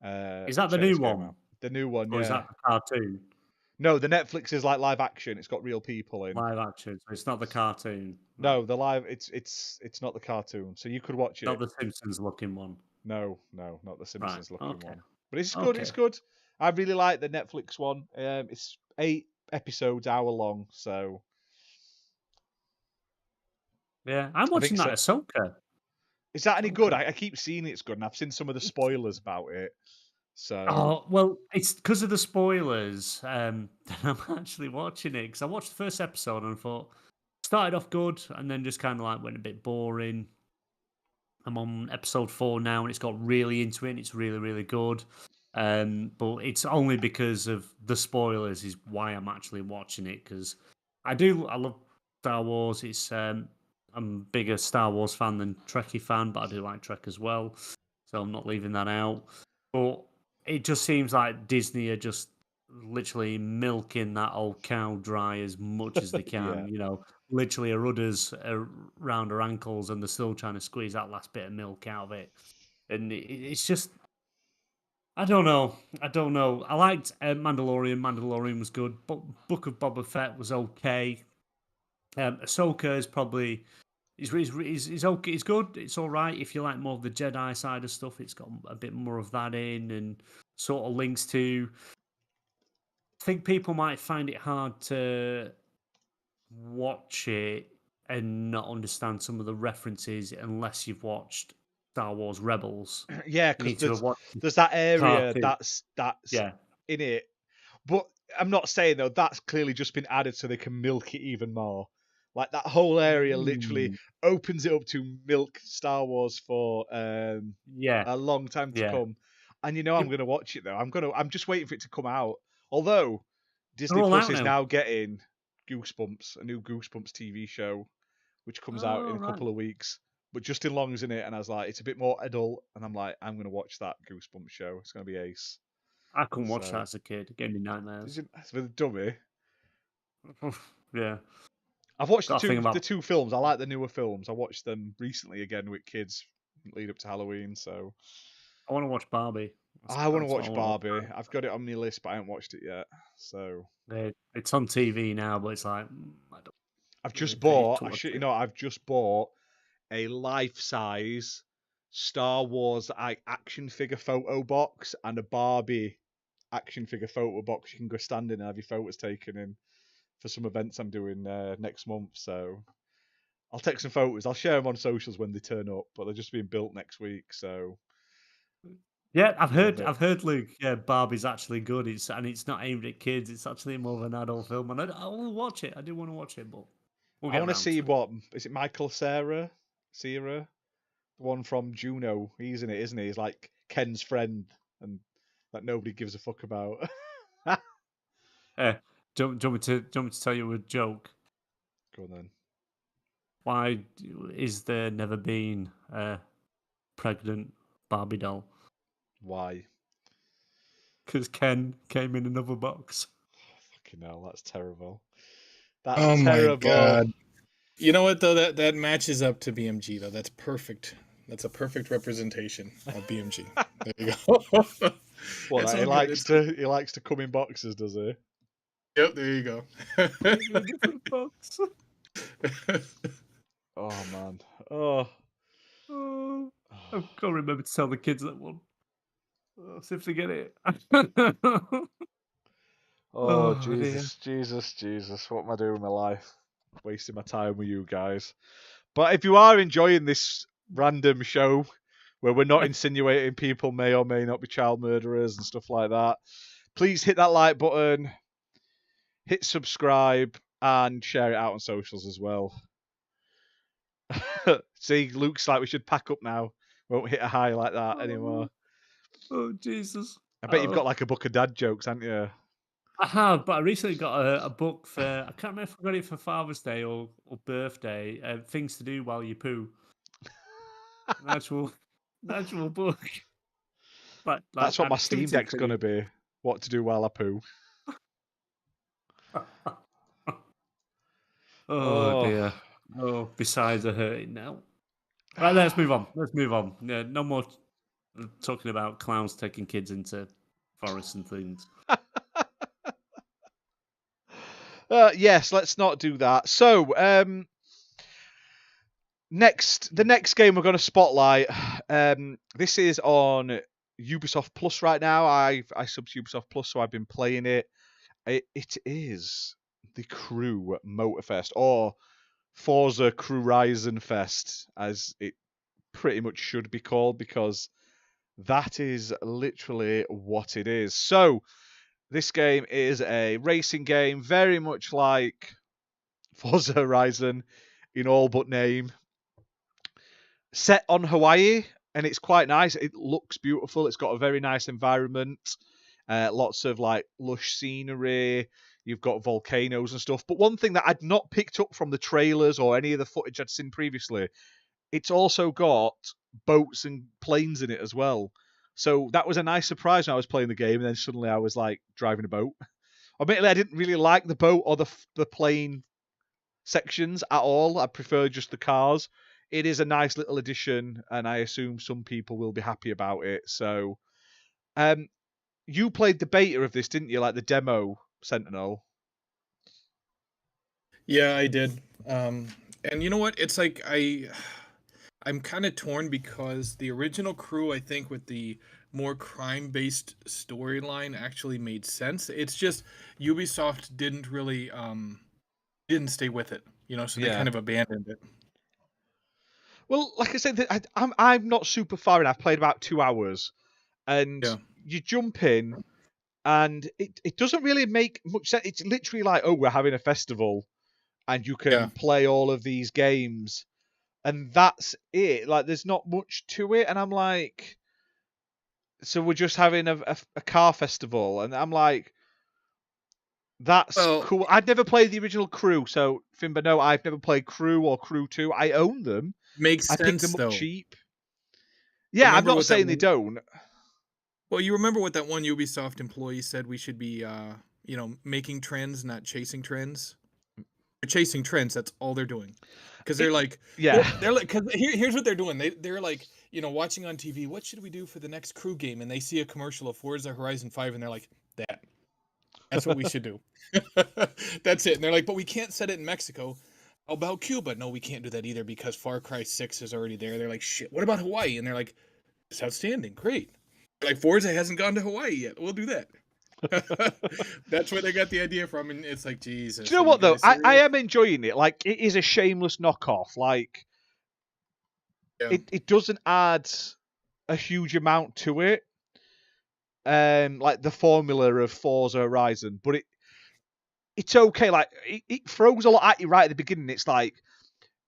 Is that the check new this game one? out. The new one, Or yeah. is that the cartoon? No, the Netflix is like live action. It's got real people in. Live action. So it's not the cartoon. No, the live. It's not the cartoon. So you could watch it. Not the Simpsons looking one. No, not the Simpsons looking okay. one. But it's good. It's good. I really like the Netflix one. It's 8 episodes, hour long. So yeah, I'm watching that Ahsoka. Is that any good? I keep seeing it's good, and I've seen some of the spoilers about it. So Oh well, it's because of the spoilers that I'm actually watching it. Because I watched the first episode and I thought started off good, and then just kind of like went a bit boring. I'm on episode 4 now, and it's got really into it. And it's really, really good. But it's only because of the spoilers is why I'm actually watching it. Because I love Star Wars. It's I'm a bigger Star Wars fan than Trekkie fan, but I do like Trek as well. So I'm not leaving that out. But it just seems like Disney are just literally milking that old cow dry as much as they can. Yeah. You know, literally her udder's around her ankles, and they're still trying to squeeze that last bit of milk out of it. And it's just, I don't know. I liked Mandalorian. Mandalorian was good. But Book of Boba Fett was okay. Ahsoka is probably. It's okay. It's good. It's all right if you like more of the Jedi side of stuff. It's got a bit more of that in, and sort of links to. I think people might find it hard to watch it and not understand some of the references unless you've watched Star Wars Rebels. Yeah, because there's that area that's in it. But I'm not saying though that's clearly just been added so they can milk it even more. Like that whole area literally opens it up to milk Star Wars for a long time to come. And you know I'm going to watch it though. I'm just waiting for it to come out. Although Disney Plus is now getting Goosebumps, a new Goosebumps TV show, which comes out in a couple of weeks. But Justin Long's in it, and I was like, it's a bit more adult, and I'm like, I'm going to watch that Goosebumps show. It's going to be ace. I couldn't watch that as a kid. It gave me nightmares. It's with a dummy. Yeah. I've watched the two films. I like the newer films. I watched them recently again with kids lead up to Halloween. So I want to watch Barbie. I want to That's what watch I wanna Barbie. I've got it on my list, but I haven't watched it yet. So It's on TV now, but it's like I don't I've really just pay bought. to watch it. I've just bought a life-size Star Wars action figure photo box and a Barbie action figure photo box. You can go stand in and have your photos taken in for some events I'm doing next month. So I'll take some photos. I'll share them on socials when they turn up, but they're just being built next week. So Yeah, I've love it. heard, Luke. Yeah, Barbie's actually good. It's not aimed at kids. It's actually more of an adult film, and I will watch it. I do want to watch it, but we'll I get want to around see to it. what is it? Michael Cera, the one from Juno. He's in it, isn't he? He's like Ken's friend, and that nobody gives a fuck about. Do you want me to tell you a joke? Go on then. Why is there never been a pregnant Barbie doll? Why? Because Ken came in another box. Fucking hell, that's terrible. That's Oh my terrible. God. You know what though? That matches up to BMG though. That's perfect. That's a perfect representation of BMG. There you go. What, It's he all likes good. he likes to come in boxes, does he? Yep, there you go. Different box. Oh man. Oh. Oh, I can't remember to tell the kids that one. See if they get it. Oh, dear. Jesus. What am I doing with my life? Wasting my time with you guys. But if you are enjoying this random show where we're not insinuating people may or may not be child murderers and stuff like that, please hit that like button, hit subscribe, and share it out on socials as well. See, Luke's like, we should pack up now. Won't hit a high like that anymore. Oh, Jesus. I bet you've got like a book of dad jokes, haven't you? I have, but I recently got a book for, I can't remember if I got it for Father's Day or birthday, Things to Do While You Poo. An actual book. But That's what my Steam Deck's going to be. What to do while I poo. Oh, dear. Oh, besides are hurting now. Right, let's move on. Yeah, no more talking about clowns taking kids into forests and things. Yes, let's not do that. So, the next game we're going to spotlight. This is on Ubisoft Plus right now. I sub to Ubisoft Plus, so I've been playing it. It is the Crew Motorfest, or Forza Crew Horizon Fest, as it pretty much should be called, because that is literally what it is. So, this game is a racing game, very much like Forza Horizon in all but name. Set on Hawaii, and it's quite nice. It looks beautiful. It's got a very nice environment. Lots of like lush scenery. You've got volcanoes and stuff. But one thing that I'd not picked up from the trailers or any of the footage I'd seen previously, it's also got boats and planes in it as well. So that was a nice surprise when I was playing the game, and then suddenly I was like driving a boat. Admittedly, I didn't really like the boat or the plane sections at all. I prefer just the cars. It is a nice little addition, and I assume some people will be happy about it. So, you played the beta of this, didn't you? Like the demo, Sentinel. Yeah, I did. And you know what? It's like I'm kind of torn because the original Crew, I think, with the more crime-based storyline actually made sense. It's just Ubisoft didn't really didn't stay with it, so they kind of abandoned it. Well, like I said, I'm not super far in. I've played about 2 hours, and you jump in, and it doesn't really make much sense. It's literally like, oh, we're having a festival, and you can play all of these games, and that's it. Like, there's not much to it, and I'm like, so we're just having a car festival, and I'm like, that's cool. I'd never played the original Crew, so Fimba, no, I've never played Crew or Crew 2. I own them. Makes sense, I picked them up though. cheap. Yeah, I'm not saying they don't. Well, you remember what that one Ubisoft employee said? We should be, making trends, not chasing trends. They're chasing trends. That's all they're doing. Because they're like, Yeah. they're like, because here's what they're doing. They're like, watching on TV. What should we do for the next Crew game? And they see a commercial of Forza Horizon 5, and they're like, that's what we should do. That's it. And they're like, but we can't set it in Mexico. How about Cuba? No, we can't do that either because Far Cry 6 is already there. They're like, shit. What about Hawaii? And they're like, it's outstanding. Great. They're like, Forza hasn't gone to Hawaii yet. We'll do that. That's where they got the idea from, and it's like, Jesus. Do you know what though? I am enjoying it. Like, it is a shameless knockoff. Like, it doesn't add a huge amount to it, like the formula of Forza Horizon, but it's okay. Like, it throws a lot at you right at the beginning. It's like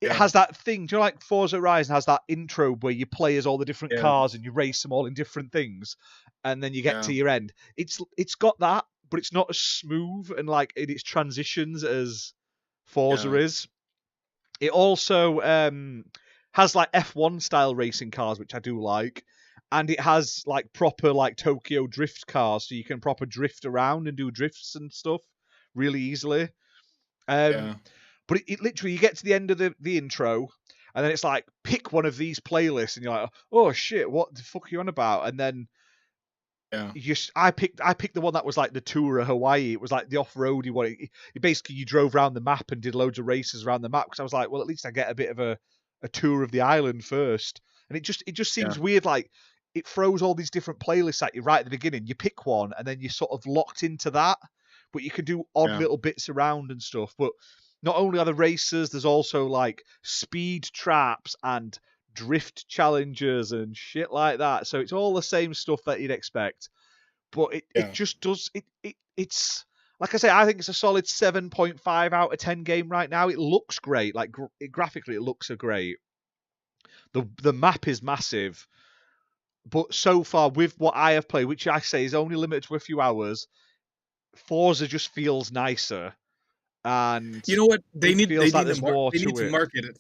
it has that thing. Do you know, like Forza Horizon has that intro where you play as all the different cars and you race them all in different things, and then you get to your end. It's got that, but it's not as smooth and like in its transitions as Forza is. It also has like F1 style racing cars, which I do like, and it has like proper like Tokyo drift cars, so you can proper drift around and do drifts and stuff really easily. But it literally, you get to the end of the intro, and then it's like, pick one of these playlists, and you're like, oh shit, what the fuck are you on about? And then I picked the one that was like the tour of Hawaii. It was like the off-roady one. Basically, you drove around the map and did loads of races around the map, because I was like, well, at least I get a bit of a tour of the island first. And it just seems weird, like it throws all these different playlists at you right at the beginning. You pick one, and then you're sort of locked into that, but you can do odd little bits around and stuff. But not only are the races, there's also like speed traps and drift challenges and shit like that. So it's all the same stuff that you'd expect. But it just does it's like I say, I think it's a solid 7.5 out of 10 game right now. It looks great. Like graphically, it looks great. The map is massive. But so far, with what I have played, which I say is only limited to a few hours, Forza just feels nicer. And you know what? They need to to market it.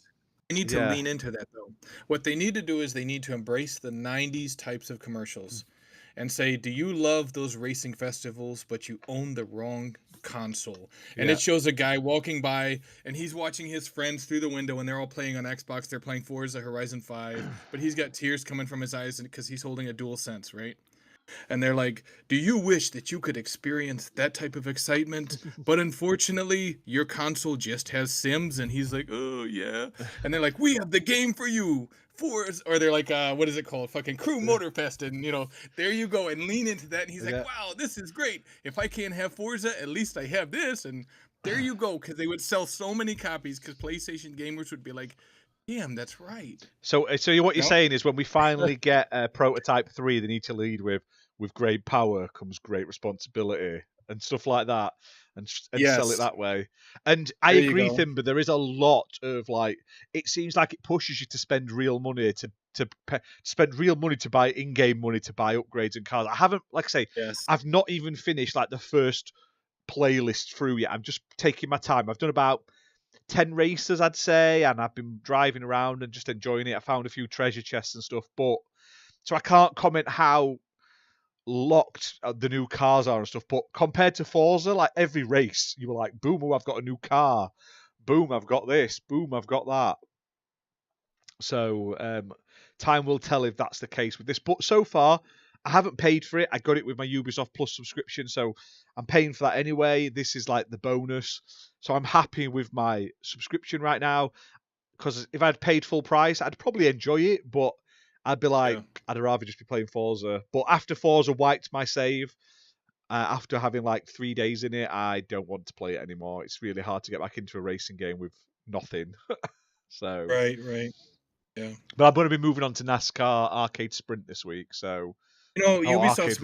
They need to lean into that, though. What they need to do is they need to embrace the 90s types of commercials and say, do you love those racing festivals, but you own the wrong console? And it shows a guy walking by, and he's watching his friends through the window, and they're all playing on Xbox. They're playing Forza Horizon 5, but he's got tears coming from his eyes because he's holding a DualSense, right? And they're like, do you wish that you could experience that type of excitement? But unfortunately, your console just has Sims. And he's like, oh, yeah. And they're like, we have the game for you. Or they're like, what is it called? Fucking Crew Motorfest. And, there you go. And lean into that. And he's like, wow, this is great. If I can't have Forza, at least I have this. And there you go. Because they would sell so many copies because PlayStation gamers would be like, damn, that's right. So what you're saying is when we finally get Prototype 3, they need to lead with great power comes great responsibility and stuff like that, and sell it that way. And I agree, Thimber, there is a lot of like, it seems like it pushes you to spend real money to spend real money to buy in-game money to buy upgrades and cars. I haven't, like I say, I've not even finished like the first playlist through yet. I'm just taking my time. I've done about 10 races, I'd say, and I've been driving around and just enjoying it. I found a few treasure chests and stuff, so I can't comment how locked the new cars are and stuff. But compared to Forza, like every race, you were like, boom, oh, I've got a new car. Boom, I've got this. Boom, I've got that. So time will tell if that's the case with this. But so far, I haven't paid for it. I got it with my Ubisoft Plus subscription, so I'm paying for that anyway. This is like the bonus. So I'm happy with my subscription right now, because if I'd paid full price, I'd probably enjoy it, but I'd be like, I'd rather just be playing Forza. But after Forza wiped my save, after having like 3 days in it, I don't want to play it anymore. It's really hard to get back into a racing game with nothing. So Right. Yeah. But I'm going to be moving on to NASCAR Arcade Sprint this week. So Ubisoft's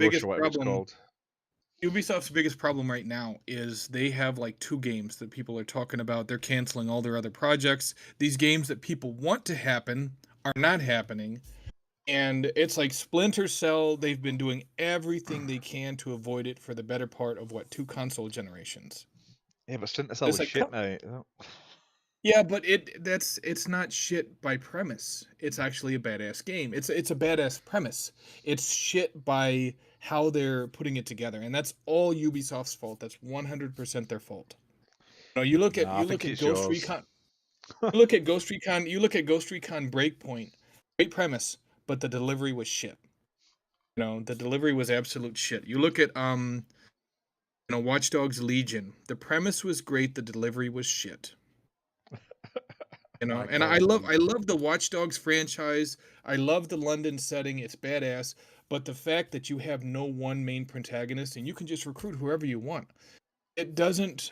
biggest problem right now is they have like 2 games that people are talking about. They're canceling all their other projects. These games that people want to happen are not happening. And it's like Splinter Cell, they've been doing everything they can to avoid it for the better part of 2 console generations. Yeah, but Splinter Cell was like, shit, mate. Yeah, but it's not shit by premise. It's actually a badass game. It's a badass premise. It's shit by how they're putting it together, and that's all Ubisoft's fault. That's 100% their fault. No, you look at Nah, I you think look at it's Ghost yours. Recon. You look at Ghost Recon. You look at Ghost Recon Breakpoint. Great premise, but the delivery was shit. The delivery was absolute shit. You look at Watch Dogs Legion. The premise was great. The delivery was shit. And I love the Watch Dogs franchise. I love the London setting. It's badass. But the fact that you have no one main protagonist and you can just recruit whoever you want, it doesn't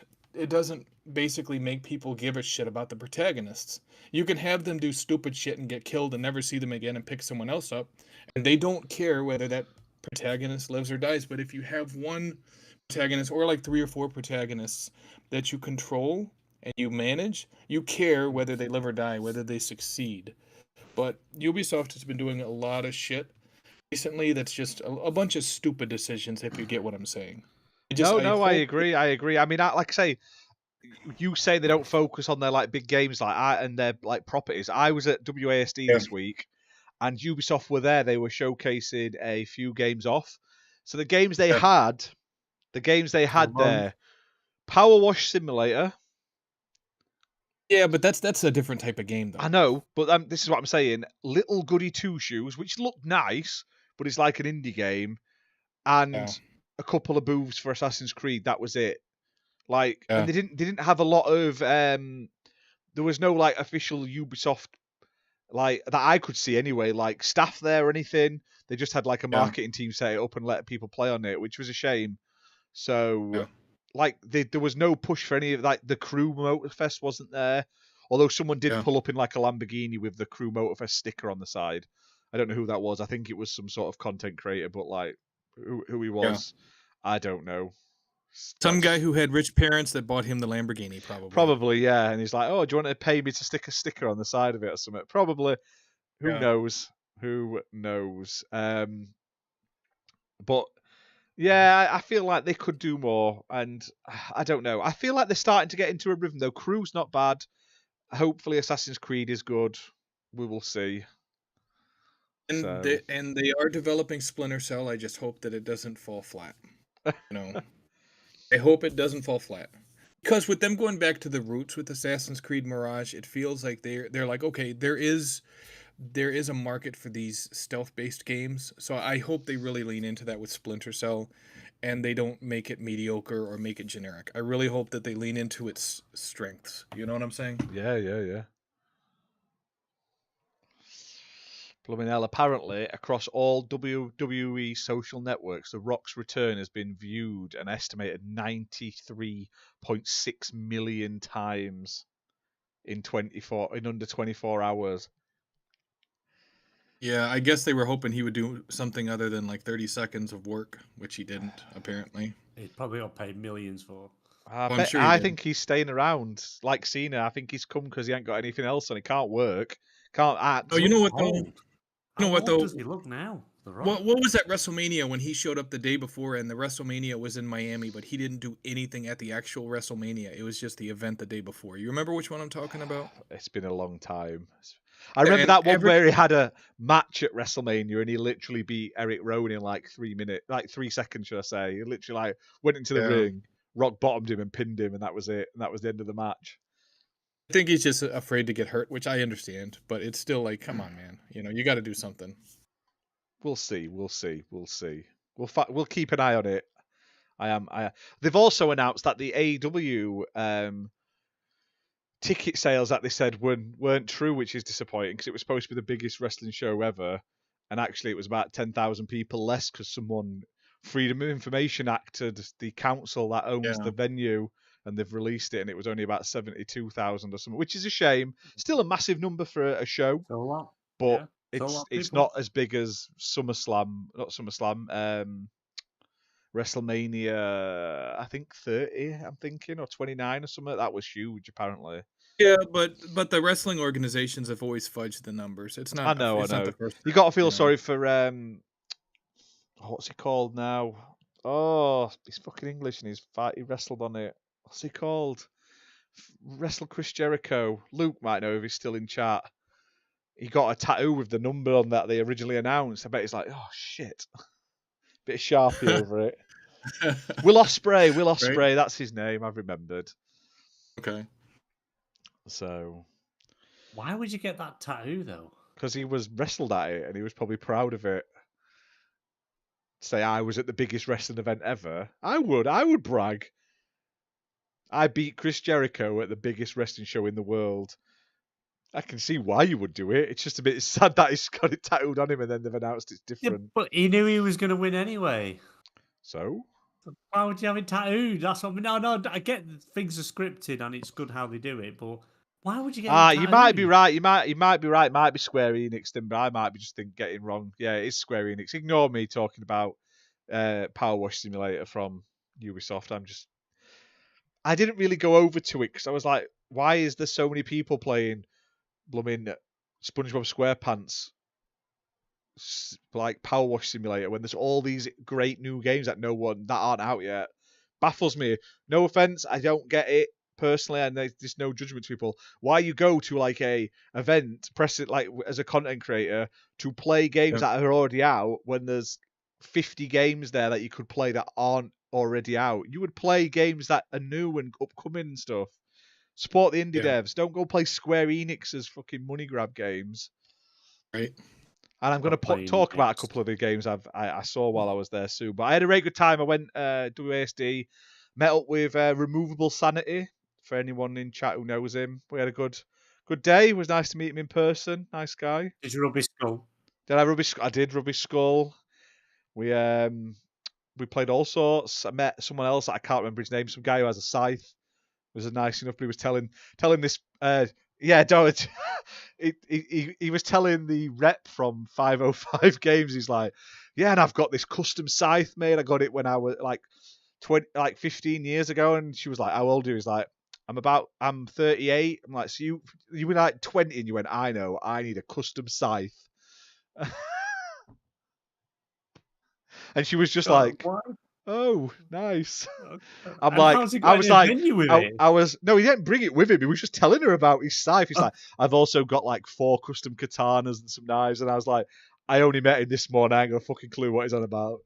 basically make people give a shit about the protagonists. You can have them do stupid shit and get killed and never see them again and pick someone else up, and they don't care whether that protagonist lives or dies. But if you have one protagonist or like 3 or 4 protagonists that you control and you manage, you care whether they live or die, whether they succeed. But Ubisoft has been doing a lot of shit recently that's just a bunch of stupid decisions, if you get what I'm saying. I agree. I mean, like I say, you say they don't focus on their like big games and their like properties. I was at WASD this week, and Ubisoft were there. They were showcasing a few games off. So the games they had there, Power Wash Simulator. Yeah, but that's a different type of game, though. I know, but this is what I'm saying. Little Goody Two Shoes, which looked nice, but it's like an indie game, and a couple of booths for Assassin's Creed. That was it. And they didn't have a lot of. There was no like official Ubisoft like that I could see anyway, like staff there or anything. They just had like a marketing team set it up and let people play on it, which was a shame. So. Like there was no push for any of like the Crew Motorfest wasn't there, although someone did pull up in like a Lamborghini with the Crew Motorfest sticker on the side. I don't know who that was. I think it was some sort of content creator, but like who he was, I don't know. Some guy who had rich parents that bought him the Lamborghini, probably. Probably, yeah. And he's like, "Oh, do you want to pay me to stick a sticker on the side of it or something?" Probably. Who knows? Who knows? But. Yeah, I feel like they could do more, and I don't know. I feel like they're starting to get into a rhythm, though. Crew's not bad. Hopefully, Assassin's Creed is good. We will see. And they are developing Splinter Cell. I just hope that it doesn't fall flat. I hope it doesn't fall flat. Because with them going back to the roots with Assassin's Creed Mirage, it feels like they're like, okay, there is a market for these stealth-based games, so I hope they really lean into that with Splinter Cell, and they don't make it mediocre or make it generic. I really hope that they lean into its strengths. You know what I'm saying? Yeah. Blooming hell, apparently, across all WWE social networks, The Rock's return has been viewed an estimated 93.6 million times in under 24 hours. Yeah, I guess they were hoping he would do something other than like 30 seconds of work, which he didn't, apparently. He probably got paid millions for. I think he's staying around. Like Cena, I think he's come because he ain't got anything else and he can't work, can't act. Oh, you know what though? How old does he look now? What was that WrestleMania when he showed up the day before and the WrestleMania was in Miami, but he didn't do anything at the actual WrestleMania? It was just the event the day before. You remember which one I'm talking about? It's been a long time. I remember that one where he had a match at WrestleMania and he literally beat Eric Rowan in like 3 minutes, like 3 seconds, should I say. He literally like went into the ring, rock bottomed him and pinned him, and that was it. And that was the end of the match. I think he's just afraid to get hurt, which I understand, but it's still like, come on, man. You got to do something. We'll see. We'll keep an eye on it. They've also announced that the AEW ticket sales that they said weren't true, which is disappointing because it was supposed to be the biggest wrestling show ever, and actually it was about 10,000 people less because someone Freedom of Information acted the council that owns the venue, and they've released it, and it was only about 72,000 or something, which is a shame. Still a massive number for a show, but it's not as big as WrestleMania, I think 30, I'm thinking, or 29 or something. That was huge, apparently. Yeah, but the wrestling organizations have always fudged the numbers. It's not. I know. Not the first you got to feel sorry for what's he called now? Oh, he's fucking English and he wrestled on it. What's he called? Wrestled Chris Jericho. Luke might know if he's still in chat. He got a tattoo with the number on that they originally announced. I bet he's like, oh shit. Bit of Sharpie over it. Will Ospreay, right? That's his name, I've remembered. Okay. So, Why would you get that tattoo though? because he was wrestled at it and he was probably proud of it. Say I was at the biggest wrestling event ever. I would brag. I beat Chris Jericho at the biggest wrestling show in the world. I can see why you would do it. It's just a bit sad that he's got it tattooed on him and then they've announced it's different. Yeah, but he knew he was going to win anyway. So? Why would you have it tattooed? That's what. No. I get that things are scripted and it's good how they do it, but why would you get? It tattooed? You might be right. You might be right. It might be Square Enix, then, but I might be just getting wrong. Yeah, it is Square Enix. Ignore me talking about Power Wash Simulator from Ubisoft. I didn't really go over to it because I was like, why is there so many people playing blooming SpongeBob SquarePants like Power Wash Simulator when there's all these great new games that aren't out yet? Baffles me. No offense, I don't get it personally, and there's no judgment to people. Why you go to like a event, press it like as a content creator to play games that are already out when there's 50 games there that you could play that aren't already out? You would play games that are new and upcoming and stuff. Support the indie devs. Don't go play Square Enix's fucking money grab games. Right. And I'm going to talk about a couple of the games I saw while I was there soon. But I had a very good time. I went WASD, met up with Removable Sanity, for anyone in chat who knows him. We had a good day. It was nice to meet him in person. Nice guy. Did you rub his skull? I did rub his skull. We played all sorts. I met someone else, I can't remember his name, some guy who has a scythe. It was nice enough, but he was telling this he was telling the rep from 505 Games, he's like, yeah, and I've got this custom scythe made. I got it when I was like 15 years ago. And she was like, how old are you? He's like, I'm 38. I'm like, so you were like 20 and you went, I know, I need a custom scythe. And she was just like, what? Oh, nice. I'm like, no, he didn't bring it with him. He was just telling her about his scythe. He's like, I've also got like 4 custom katanas and some knives. And I was like, I only met him this morning. I ain't got a fucking clue what he's on about.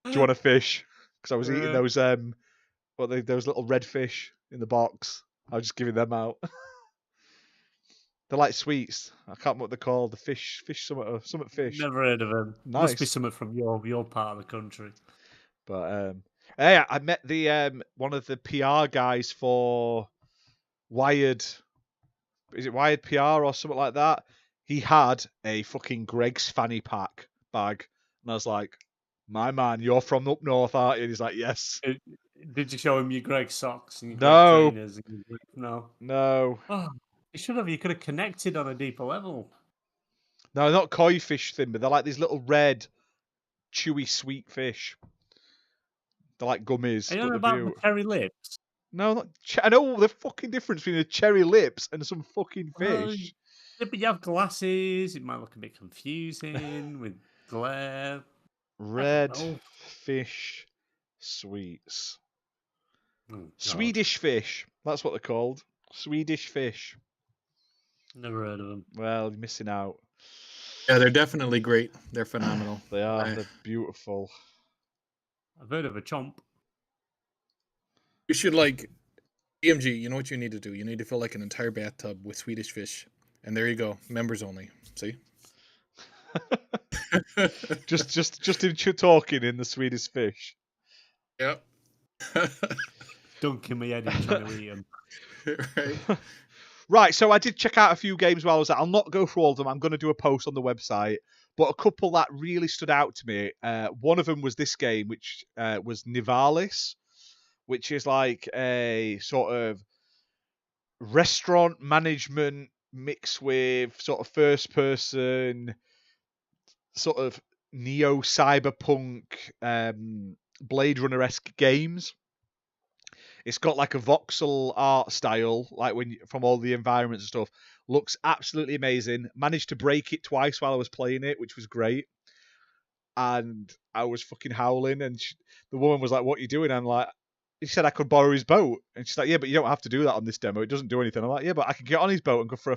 Do you want a fish? Because I was eating those those little red fish in the box. I was just giving them out. They're like sweets. I can't remember what they're called. The fish something fish. Never heard of them. Nice. Must be something from your part of the country. But hey, I met the one of the PR guys for Wired. Is it Wired PR or something like that? He had a fucking Greg's fanny pack bag, and I was like, "My man, you're from up north, aren't you?" And he's like, "Yes." Did you show him your Greg socks and your No. Greg trainers? No. Oh, you should have. You could have connected on a deeper level. No, not koi fish thin, but they're like these little red, chewy, sweet fish. They're like gummies. Are you know about the cherry lips? No, I know the fucking difference between a cherry lips and some fucking fish. Yeah, but you have glasses. It might look a bit confusing with glare. Red fish sweets. Oh, Swedish fish. That's what they're called. Swedish fish. Never heard of them. Well, you're missing out. Yeah, they're definitely great. They're phenomenal. They are. They're beautiful. I've heard of a chomp. You should DMG, you know what you need to do? You need to fill like an entire bathtub with Swedish fish. And there you go. Members only. See? just in talking in the Swedish fish. Yep. Dunking my head in trying to eat them. Right. Right, so I did check out a few games while I was there. I'll not go through all of them. I'm going to do a post on the website. But a couple that really stood out to me. One of them was this game, which was Nivalis, which is like a sort of restaurant management mixed with sort of first person, sort of neo-cyberpunk Blade Runner-esque games. It's got like a voxel art style, like from all the environments and stuff. Looks absolutely amazing. Managed to break it twice while I was playing it, which was great. And I was fucking howling. And the woman was like, "What are you doing?" I'm like, he said I could borrow his boat. And she's like, "Yeah, but you don't have to do that on this demo. It doesn't do anything." I'm like, "Yeah, but I can get on his boat and go for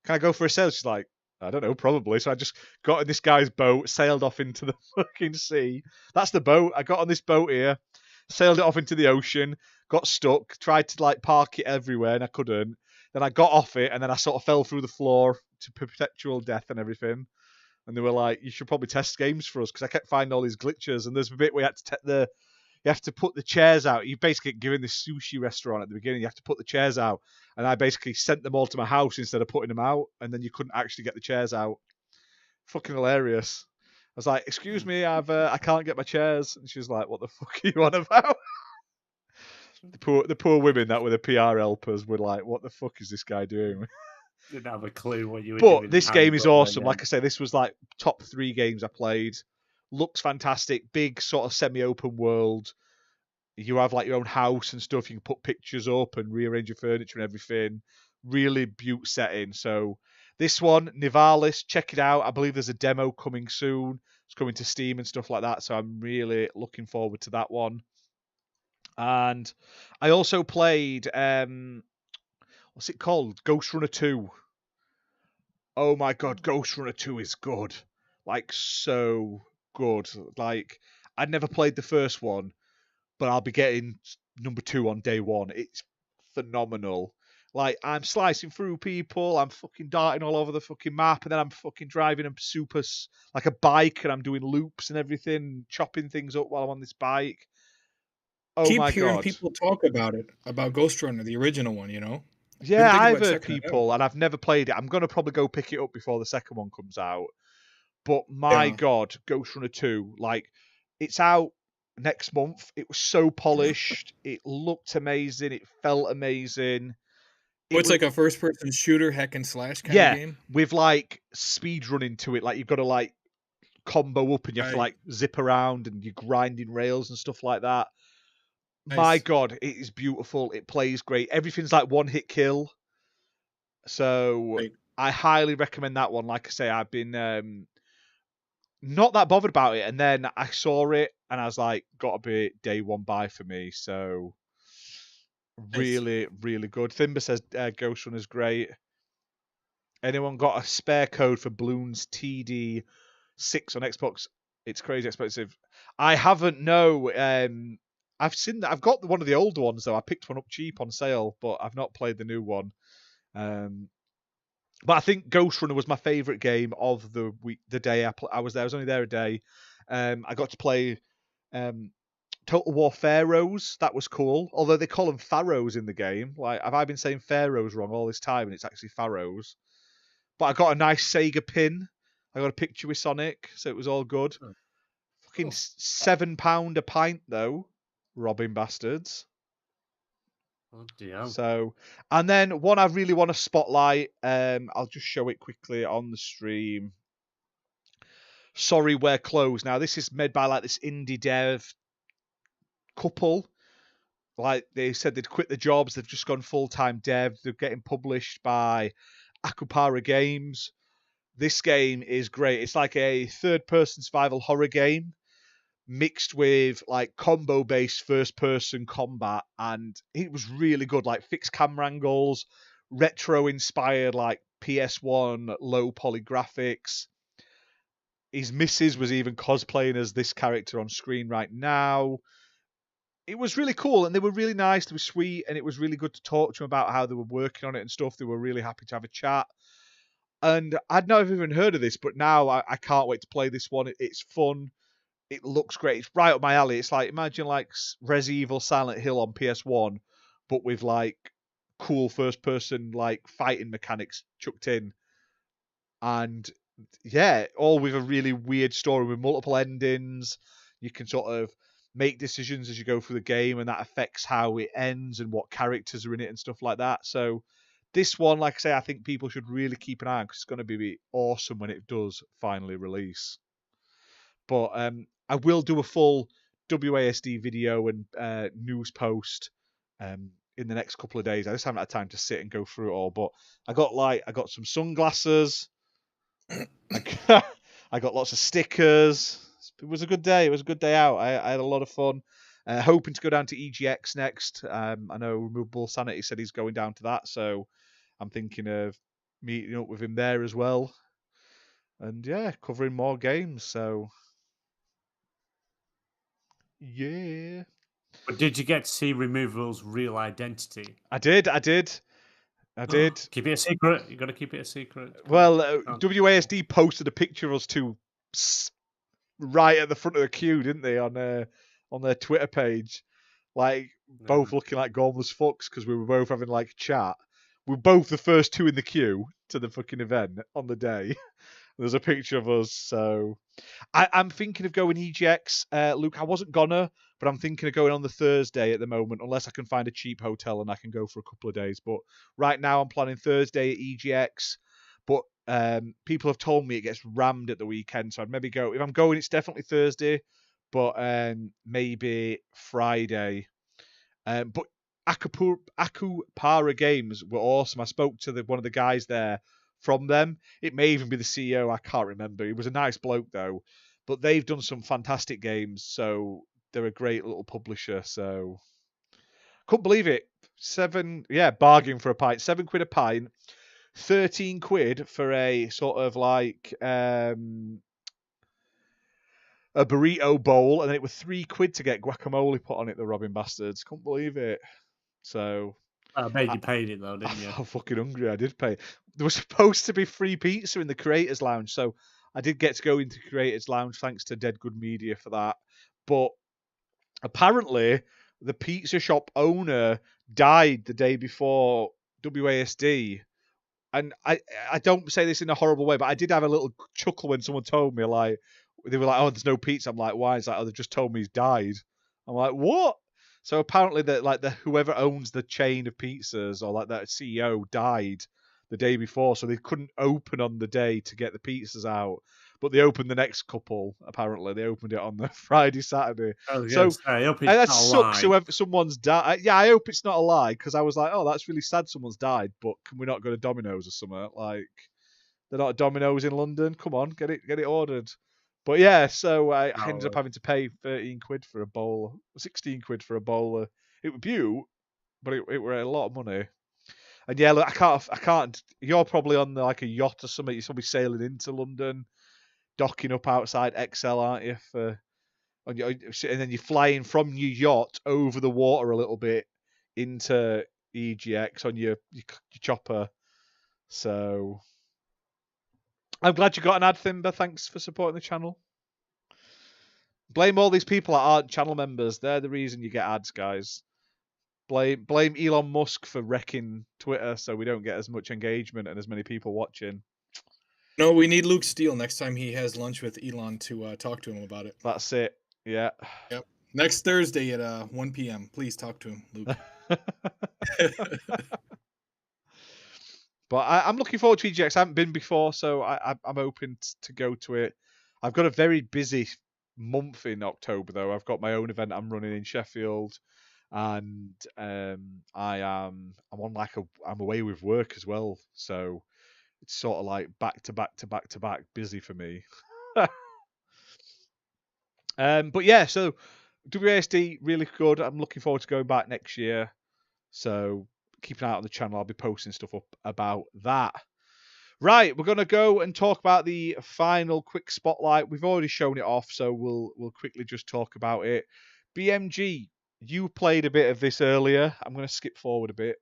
can I go for a sail?" She's like, "I don't know, probably." So I just got in this guy's boat, sailed off into the fucking sea. That's the boat. I got on this boat here, sailed it off into the ocean. got stuck, tried to like park it everywhere, and I couldn't. Then I got off it, and then I sort of fell through the floor to perpetual death and everything. And they were like, "You should probably test games for us," because I kept finding all these glitches. And there's a bit where you have to put the chairs out. You basically given this sushi restaurant at the beginning. You have to put the chairs out, and I basically sent them all to my house instead of putting them out. And then you couldn't actually get the chairs out. Fucking hilarious. I was like, "Excuse me, I can't get my chairs," and she was like, "What the fuck are you on about?" The poor women that were the PR helpers were like, "What the fuck is this guy doing?" Didn't have a clue what you were doing. But this game is awesome. Like I say, this was like top 3 games I played. Looks fantastic. Big sort of semi-open world. You have like your own house and stuff. You can put pictures up and rearrange your furniture and everything. Really beaut setting. So this one, Nivalis, check it out. I believe there's a demo coming soon. It's coming to Steam and stuff like that. So I'm really looking forward to that one. And I also played, what's it called? Ghost Runner 2. Oh my god, Ghost Runner 2 is good. Like, so good. Like, I'd never played the first one, but I'll be getting number 2 on day 1. It's phenomenal. Like, I'm slicing through people, I'm fucking darting all over the fucking map, and then I'm fucking driving like a bike, and I'm doing loops and everything, chopping things up while I'm on this bike. Oh Keep my hearing god. people talk about it, about Ghost Runner, the original one, you know? Yeah, thinking I've about heard checking it out. people, and I've never played it. I'm going to probably go pick it up before the second one comes out. But my Yeah. god, Ghost Runner 2, like, it's out next month. It was so polished. It looked amazing. It felt amazing. It's like a first-person shooter, hack and slash kind yeah, of game? with like speed running to it. Like, you've got to like combo up, and you have to Right. like zip around, and you're grinding rails and stuff like that. My Nice. god, it is beautiful. It plays great. Everything's like one hit kill. So Right. I highly recommend that one. Like I say, I've been not that bothered about it, and then I saw it, and I was like, "Gotta be day 1 buy for me." So really, really good. Thimber says Ghost Runner's great. Anyone got a spare code for Bloons TD6 on Xbox? It's crazy expensive. I haven't. No. I've seen that. I've got one of the older ones though. I picked one up cheap on sale, but I've not played the new one. But I think Ghost Runner was my favourite game of the week. The day I was there, I was only there a day. I got to play Total War Pharaohs. That was cool. Although they call them Pharaohs in the game. Like, have I been saying Pharaohs wrong all this time? And it's actually Pharaohs. But I got a nice Sega pin. I got a picture with Sonic, so it was all good. Oh. Fucking £7 a pint though, robbing bastards. Oh, dear. So, and then one I really want to spotlight, I'll just show it quickly on the stream. Sorry, We're Closed. Now, this is made by like this indie dev couple. Like, they said they'd quit the jobs, they've just gone full-time dev. They're getting published by Akupara Games. This game is great. It's like a third-person survival horror game mixed with like combo-based first-person combat, and it was really good. Like, fixed camera angles, retro-inspired like PS1 low-poly graphics. His missus was even cosplaying as this character on screen right now. It was really cool, and they were really nice. They were sweet, and it was really good to talk to them about how they were working on it and stuff. They were really happy to have a chat. And I'd never even heard of this, but now I can't wait to play this one. It's fun. It looks great. It's right up my alley. It's like, imagine like Res Evil Silent Hill on PS1, but with like cool first person like fighting mechanics chucked in. And yeah, all with a really weird story with multiple endings. You can sort of make decisions as you go through the game, and that affects how it ends and what characters are in it and stuff like that. So this one, like I say, I think people should really keep an eye on, because it's going to be awesome when it does finally release. But I will do a full WASD video and news post in the next couple of days. I just haven't had time to sit and go through it all. But I got some sunglasses. I got lots of stickers. It was a good day. It was a good day out. I had a lot of fun. Hoping to go down to EGX next. I know Removable Sanity said he's going down to that, so I'm thinking of meeting up with him there as well. And yeah, covering more games. So yeah. But did you get to see Removal's real identity? I did. Keep it a secret. You got to keep it a secret. Well, Can't- WASD posted a picture of us two right at the front of the queue, didn't they, on their Twitter page? Like, both looking like gormless fucks because we were both having like a chat. We were both the first two in the queue to the fucking event on the day. There's a picture of us, so I'm thinking of going EGX. Luke, I wasn't gonna, but I'm thinking of going on the Thursday at the moment, unless I can find a cheap hotel and I can go for a couple of days. But right now I'm planning Thursday at EGX. But people have told me it gets rammed at the weekend, so I'd maybe go. If I'm going, it's definitely Thursday, but maybe Friday. But Akupara Games were awesome. I spoke to one of the guys there from them. It may even be the CEO. I can't remember. He was a nice bloke though. But they've done some fantastic games, so they're a great little publisher. So couldn't believe it. Bargain for a pint. £7 a pint. 13 quid for a sort of like a burrito bowl, and then it was £3 to get guacamole put on it. The robbing bastards. Couldn't believe it. So I bet you paid it though, didn't you? I'm fucking hungry. I did pay. There was supposed to be free pizza in the Creators Lounge, so I did get to go into Creators Lounge thanks to Dead Good Media for that. But apparently, the pizza shop owner died the day before WASD. And I don't say this in a horrible way, but I did have a little chuckle when someone told me, like, they were like, "Oh, there's no pizza." I'm like, "Why?" It's like, "Oh, they just told me he's died." I'm like, "What?" So apparently that whoever owns the chain of pizzas or like that CEO died the day before, so they couldn't open on the day to get the pizzas out. But they opened the next couple. Apparently, they opened it on the Friday, Saturday. So I hope it's that not a sucks. lie. Whoever someone's died. Yeah, I hope it's not a lie because I was like, "Oh, that's really sad. Someone's died." But can we not go to Domino's or something? Like, they're not Domino's in London. Come on, get it ordered. But yeah, so I ended up having to pay 13 quid for a bowl, 16 quid for a bowl. It was beaut, but it were a lot of money. And yeah, look, I can't. You're probably on like a yacht or something. You're probably sailing into London, docking up outside XL, aren't you? And then you're flying from your yacht over the water a little bit into EGX on your chopper. So I'm glad you got an ad, Thimber. Thanks for supporting the channel. Blame all these people that aren't channel members. They're the reason you get ads, guys. Blame Elon Musk for wrecking Twitter so we don't get as much engagement and as many people watching. No, we need Luke Steele next time he has lunch with Elon to talk to him about it. That's it. Yeah. Yep. Next Thursday at 1 p.m. Please talk to him, Luke. But I'm looking forward to EGX. I haven't been before, so I'm hoping to go to it. I've got a very busy month in October, though. I've got my own event I'm running in Sheffield, and I'm away with work as well, so it's sort of like back to back busy for me. But yeah, so WASD really good. I'm looking forward to going back next year. So keep an eye out on the channel. I'll be posting stuff up about that. Right, we're gonna go and talk about the final quick spotlight. We've already shown it off, so we'll quickly just talk about it. BMG, you played a bit of this earlier. I'm gonna skip forward a bit.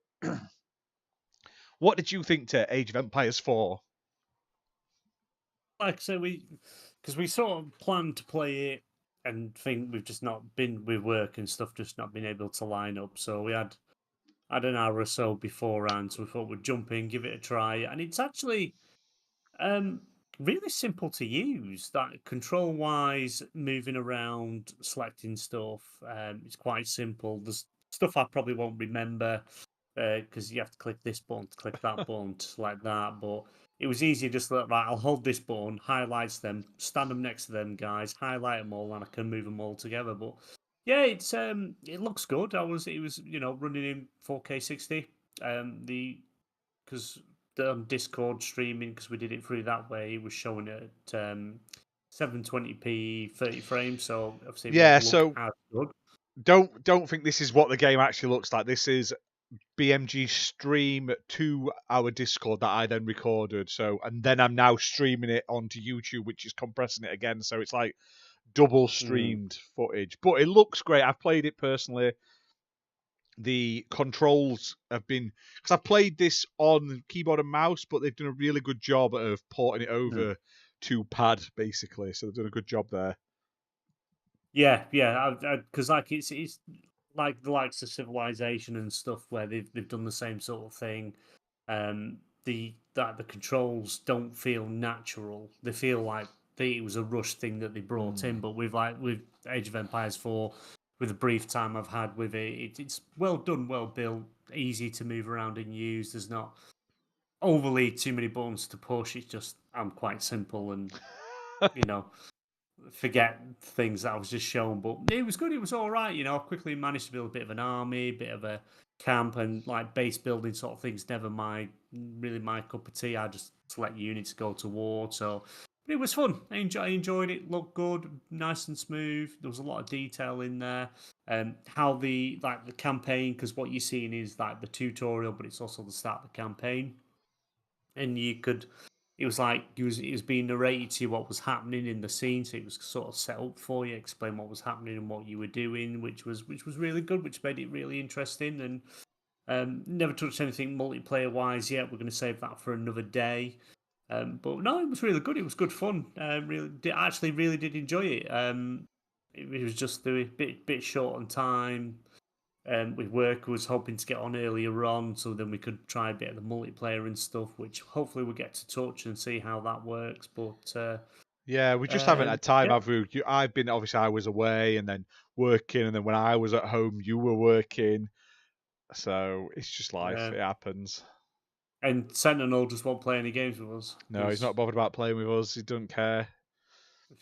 What did you think to Age of Empires 4? Like I said, because we sort of planned to play it and think we've just not been with work and stuff, just not been able to line up. So we had an hour or so beforehand, so we thought we'd jump in, give it a try, and it's actually really simple to use. That control-wise, moving around, selecting stuff, it's quite simple. There's stuff I probably won't remember because you have to click this button to click that button to select that, but it was easy just like, right, I'll hold this button, highlights them, stand them next to them guys, highlight them all, and I can move them all together. But yeah, it's it looks good. It was running in 4K 60. Because on Discord streaming, because we did it through that way, it was showing it at 720p 30 frames. So obviously, Yeah. it So as good. don't think this is what the game actually looks like. This is BMG stream to our Discord that I then recorded. So, and then I'm now streaming it onto YouTube, which is compressing it again. So it's like double streamed footage. But it looks great. I've played it personally. The controls have been, because I've played this on keyboard and mouse, but they've done a really good job of porting it over to pad, basically. So they've done a good job there. Yeah, because like it's like the likes of Civilization and stuff where they've done the same sort of thing. The controls don't feel natural. They feel like it was a rush thing that they brought in. But with Age of Empires 4, with the brief time I've had with it, it's well done, well built, easy to move around and use. There's not overly too many buttons to push. It's just I'm quite simple and forget things that I was just shown. But it was good. It was all right. I quickly managed to build a bit of an army, a bit of a camp, and like base building sort of things. Never really my cup of tea. I just select units to go to war. So it was fun. I enjoyed it. Looked good, nice and smooth. There was a lot of detail in there. How the campaign, because what you're seeing is like the tutorial, but it's also the start of the campaign, and you could. It was like it was being narrated to you what was happening in the scene, so it was sort of set up for you, explain what was happening and what you were doing, which was really good, which made it really interesting. And never touched anything multiplayer wise yet. We're going to save that for another day. But no, it was really good. It was good fun. Really did enjoy it. It was just a bit short on time. With work, I was hoping to get on earlier on, so then we could try a bit of the multiplayer and stuff, which hopefully we'll get to touch and see how that works. But yeah, we just haven't had time, have we? I've been, obviously, I was away and then working, and then when I was at home, you were working. So it's just life. It happens. And Sentinel just won't play any games with us. No, he's not bothered about playing with us. He doesn't care.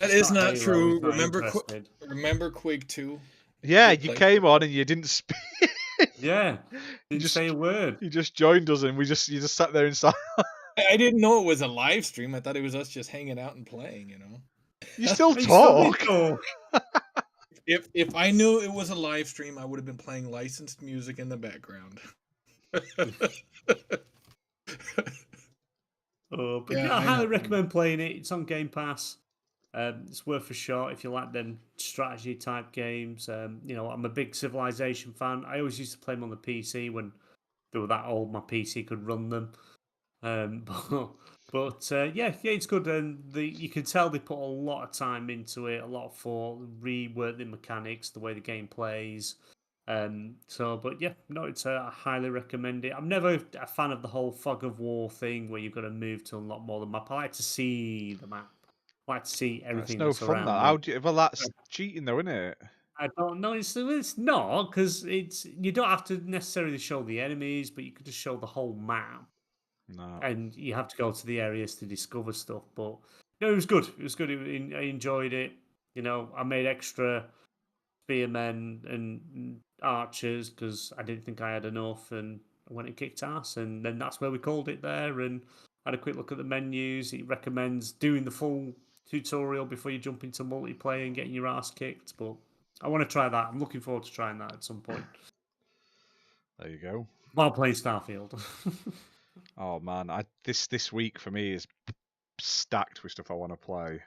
That is not true. Remember Quake 2? Yeah, you came on and you didn't speak. Yeah, didn't say a word. You just joined us and you just sat there inside. I didn't know it was a live stream. I thought it was us just hanging out and playing. You still talk. If I knew it was a live stream, I would have been playing licensed music in the background. I highly recommend playing it. It's on Game Pass. It's worth a shot if you like them strategy type games. I'm a big Civilization fan. I always used to play them on the PC when they were that old. My PC could run them. But it's good. And you can tell they put a lot of time into it, a lot of thought, rework the mechanics, the way the game plays. It's I highly recommend it. I'm never a fan of the whole fog of war thing where you've got to move to unlock more of the map. I like to see the map. I like to see everything. That's no fun. That's cheating, though, isn't it? I don't know. It's not, because you don't have to necessarily show the enemies, but you could just show the whole map. No. And you have to go to the areas to discover stuff. But it was good. It was good. I enjoyed it. I made extra spearmen and archers because I didn't think I had enough, and I went and kicked ass, and then that's where we called it there. And had a quick look at the menus. It recommends doing the full tutorial before you jump into multiplayer and getting your ass kicked. But I want to try that. I'm looking forward to trying that at some point. There you go. While playing Starfield. Oh man, this week for me is stacked with stuff I want to play.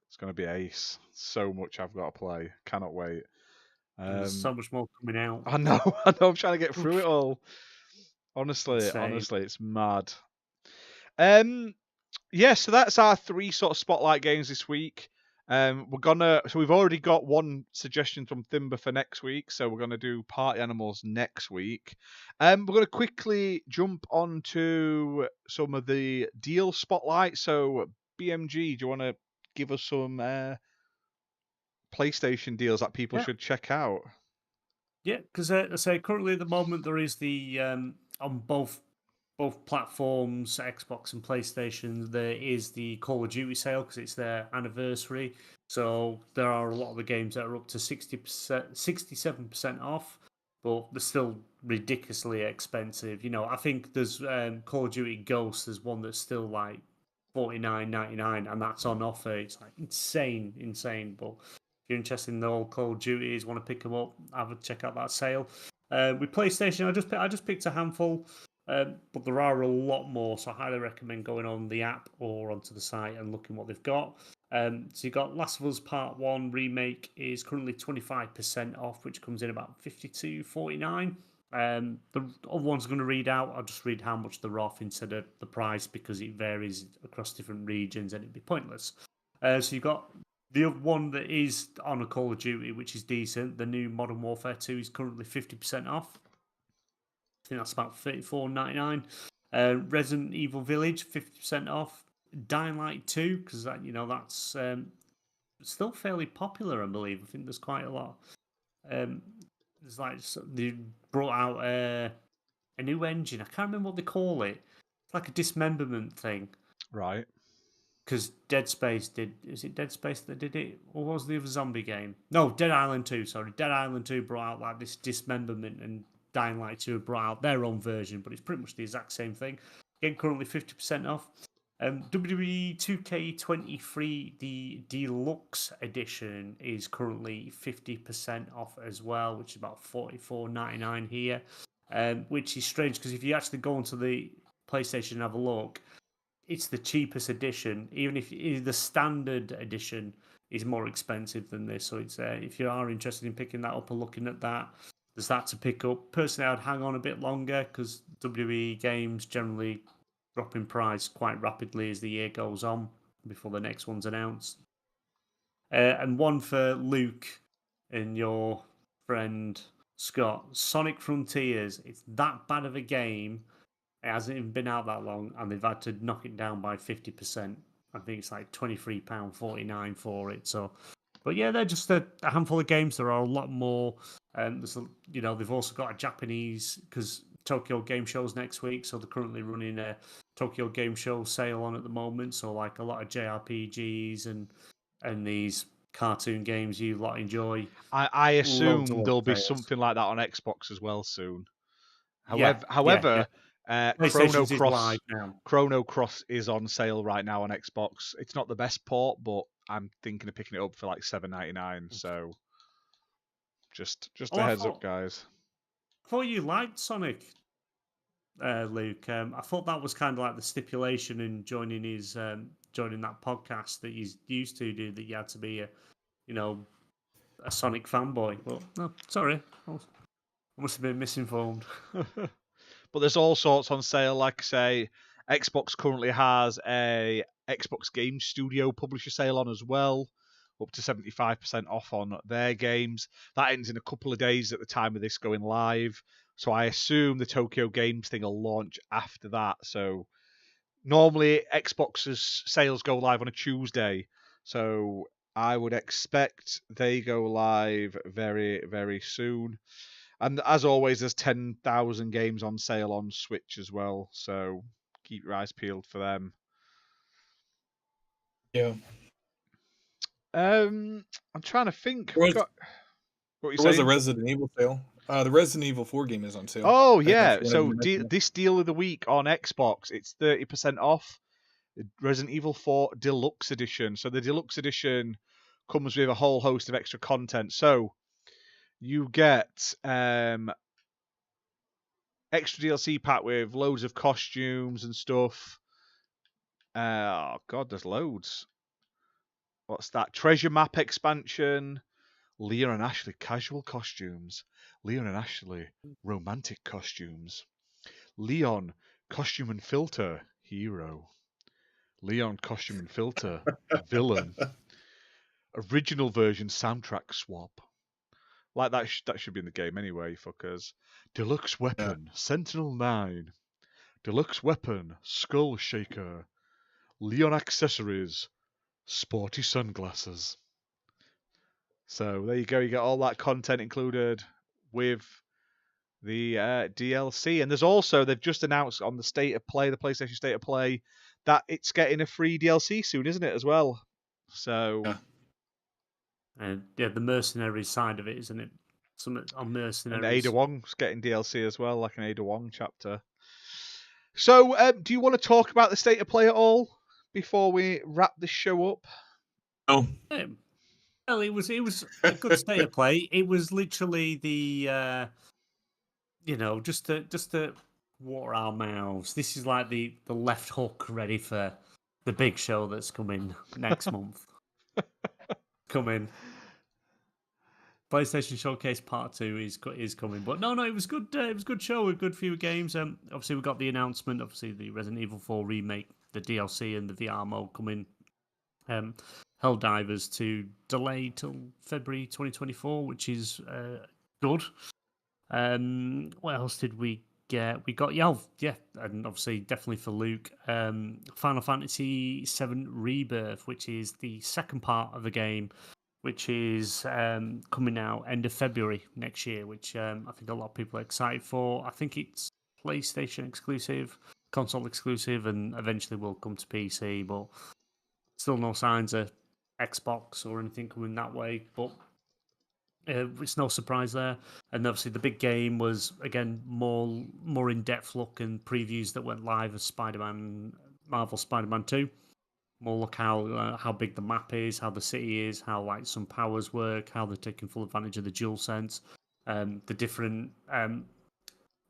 It's going to be ace. So much I've got to play. Cannot wait. There's so much more coming out. I know. I'm trying to get through it all. Honestly, it's mad. So that's our 3 sort of spotlight games this week. We've already got one suggestion from Thimber for next week, so we're gonna do Party Animals next week. We're gonna quickly jump onto some of the deal spotlight. So BMG, do you want to give us some PlayStation deals that people should check out? Yeah, because I say currently at the moment there is the on both platforms, Xbox and PlayStation, there is the Call of Duty sale because it's their anniversary. So there are a lot of the games that are up to 67% off, but they're still ridiculously expensive. I think there's Call of Duty Ghosts. There's one that's still like $49.99, and that's on offer. It's like insane. But if you're interested in the old Call of Duties, want to pick them up, check out that sale. With PlayStation, I just picked a handful. But there are a lot more, so I highly recommend going on the app or onto the site and looking what they've got. So you got Last of Us Part 1 remake is currently 25% off, which comes in about $52.49. The other one's going to read out. I'll just read how much they're off instead of the price because it varies across different regions and it'd be pointless. So you've got the other one that is on a Call of Duty, which is decent. The new Modern Warfare 2 is currently 50% off. I think that's about $34.99. Resident Evil Village, 50% off. Dying Light 2, because that's still fairly popular, I believe. I think there's quite a lot. There's they brought out a new engine. I can't remember what they call it. It's like a dismemberment thing. Right. Because Dead Space is it Dead Space that did it? Or what was the other zombie game? No, Dead Island 2, sorry. Dead Island 2 brought out like this dismemberment, and Dying Light 2 brought out their own version, but it's pretty much the exact same thing. Again, currently 50% off. WWE 2K23, the Deluxe Edition, is currently 50% off as well, which is about $44.99 here, which is strange because if you actually go onto the PlayStation and have a look, it's the cheapest edition. Even if the standard edition is more expensive than this, so it's if you are interested in picking that up or looking at that, there's that to pick up. Personally, I'd hang on a bit longer because WWE games generally drop in price quite rapidly as the year goes on before the next one's announced. And one for Luke and your friend Scott, Sonic Frontiers. It's that bad of a game. It hasn't even been out that long, and they've had to knock it down by 50%. I think it's like £23.49 for it. So, but yeah, they're just a handful of games. There are a lot more. They've also got a Japanese, because Tokyo Game Show's next week, so they're currently running a Tokyo Game Show sale on at the moment. So like a lot of JRPGs and these cartoon games you lot enjoy. I assume there'll be something like that on Xbox as well soon. However, Chrono Cross is on sale right now on Xbox. It's not the best port, but I'm thinking of picking it up for like $7.99. So just a heads up, guys. I thought you liked Sonic, Luke. I thought that was kind of like the stipulation in joining that podcast that he's used to do, that you had to be a Sonic fanboy. Well, no, sorry, I must have been misinformed. But there's all sorts on sale. Like I say, Xbox currently has a Xbox Game Studio publisher sale on as well, up to 75% off on their games. That ends in a couple of days at the time of this going live. So I assume the Tokyo Games thing will launch after that. So normally Xbox's sales go live on a Tuesday. So I would expect they go live very, very soon. And as always, there's 10,000 games on sale on Switch as well. So keep your eyes peeled for them. Yeah. I'm trying to think. There was a Resident Evil sale. The Resident Evil 4 game is on sale. Oh, yeah. So this deal of the week on Xbox, it's 30% off. Resident Evil 4 Deluxe Edition. So the Deluxe Edition comes with a whole host of extra content. So you get extra DLC pack with loads of costumes and stuff. Oh, God, there's loads. What's that? Treasure map expansion. Leon and Ashley casual costumes. Leon and Ashley romantic costumes. Leon costume and filter hero. Leon costume and filter villain. Original version soundtrack swap. Like that should be in the game anyway, fuckers. Deluxe weapon Sentinel 9. Deluxe weapon Skull Shaker. Leon accessories sporty sunglasses. So there you go. You get all that content included with the DLC. And they've just announced on the State of Play, the PlayStation State of Play, that it's getting a free DLC soon, isn't it, as well? So... the mercenary side of it, isn't it? Something on mercenaries. And Ada Wong's getting DLC as well, like an Ada Wong chapter. So, do you want to talk about the State of Play at all before we wrap this show up? Oh. Well, it was a good State of Play. It was literally the, just to water our mouths. This is like the left hook ready for the big show that's coming next month. coming. PlayStation Showcase Part 2 is coming, but no, it was good. It was a good show, a good few games. Obviously we got the announcement. Obviously the Resident Evil 4 remake, the DLC, and the VR mode coming. Helldivers to delay till February 2024, which is good. What else did we get? We got and obviously definitely for Luke, Final Fantasy VII Rebirth, which is the second part of the game, which is coming out end of February next year, which I think a lot of people are excited for. I think it's PlayStation exclusive, console exclusive, and eventually will come to PC, but still no signs of Xbox or anything coming that way. But it's no surprise there. And obviously the big game was, again, more in-depth look and previews that went live as Marvel Spider-Man 2. More look how big the map is, how the city is, how like some powers work, how they're taking full advantage of the DualSense, the different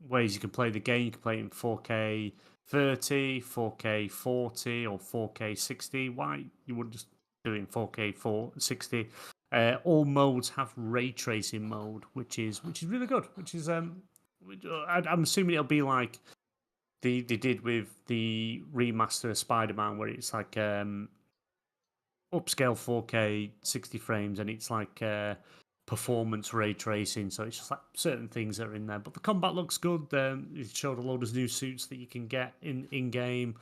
ways you can play the game. You can play it in 4K 30, 4K 40, or 4K 60. Why you wouldn't just do it in 4K 60? All modes have ray tracing mode, which is really good. Which is I'm assuming it'll be like they did with the remaster of Spider-Man, where it's like upscale 4K 60 frames, and it's like performance ray tracing. So it's just like certain things that are in there. But the combat looks good. It showed a load of new suits that you can get in game.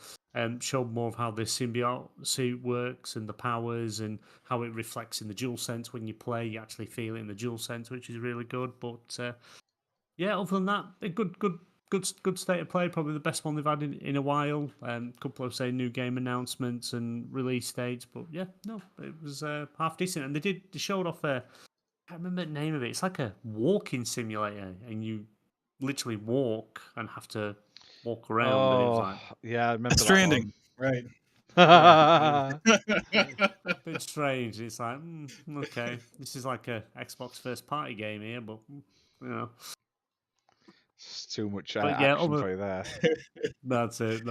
Showed more of how the symbiote suit works and the powers and how it reflects in the DualSense when you play. You actually feel it in the DualSense, which is really good. But yeah, other than that, a good state of play. Probably the best one they've had in a while. Couple of new game announcements and release dates. But yeah, no, it was half decent. And they showed off I can't remember the name of it. It's like a walking simulator, and you literally walk and have to walk around. And it was like, yeah, I remember Stranding, right? yeah, a bit strange. It's like, okay, this is like a Xbox first party game here, but you know. It's too much But yeah, action for you there. That's it.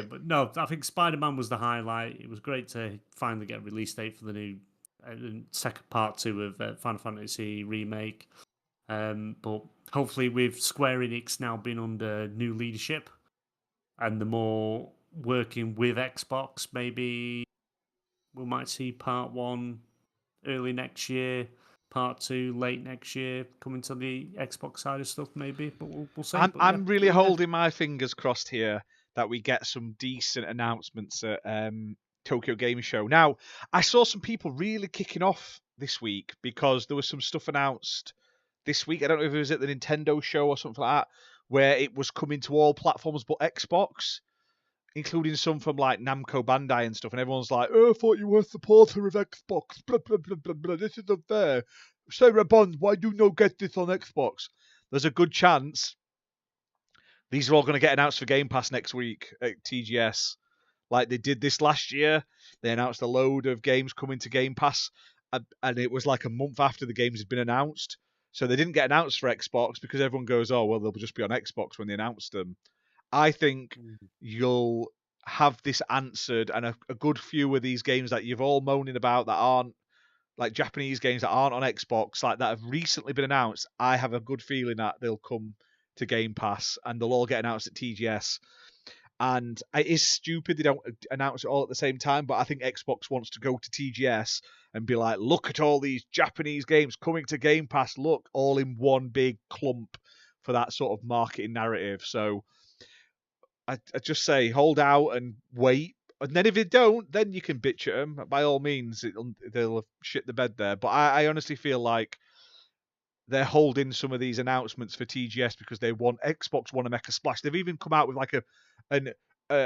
But no, I think Spider-Man was the highlight. It was great to finally get a release date for the new second part 2 of Final Fantasy remake. But hopefully with Square Enix now being under new leadership and the more working with Xbox, maybe we might see part 1 early next year, part 2 late next year, coming to the Xbox side of stuff maybe, but we'll see. I'm really holding my fingers crossed here that we get some decent announcements at Tokyo Game Show. Now, I saw some people really kicking off this week because there was some stuff announced this week. I don't know if it was at the Nintendo show or something like that, where it was coming to all platforms but Xbox, including some from like Namco Bandai and stuff. And everyone's like, "Oh, I thought you were a supporter of Xbox. Blah, blah, blah, blah, blah. This is unfair. Sarah Bond, why do you not get this on Xbox?" There's a good chance these are all going to get announced for Game Pass next week at TGS. Like they did this last year. They announced a load of games coming to Game Pass, and it was like a month after the games had been announced. So they didn't get announced for Xbox because everyone goes, "Oh, well, they'll just be on Xbox when they announced them." I think you'll have this answered, and a good few of these games that you've all moaning about that aren't like Japanese games that aren't on Xbox, like that have recently been announced. I have a good feeling that they'll come to Game Pass and they'll all get announced at TGS. And it is stupid they don't announce it all at the same time, but I think Xbox wants to go to TGS and be like, "Look at all these Japanese games coming to Game Pass, look, all in one big clump," for that sort of marketing narrative. So I just say hold out and wait. And then if they don't, then you can bitch at them. By all means, they'll shit the bed there. But I honestly feel like they're holding some of these announcements for TGS because Xbox want to make a splash. They've even come out with like an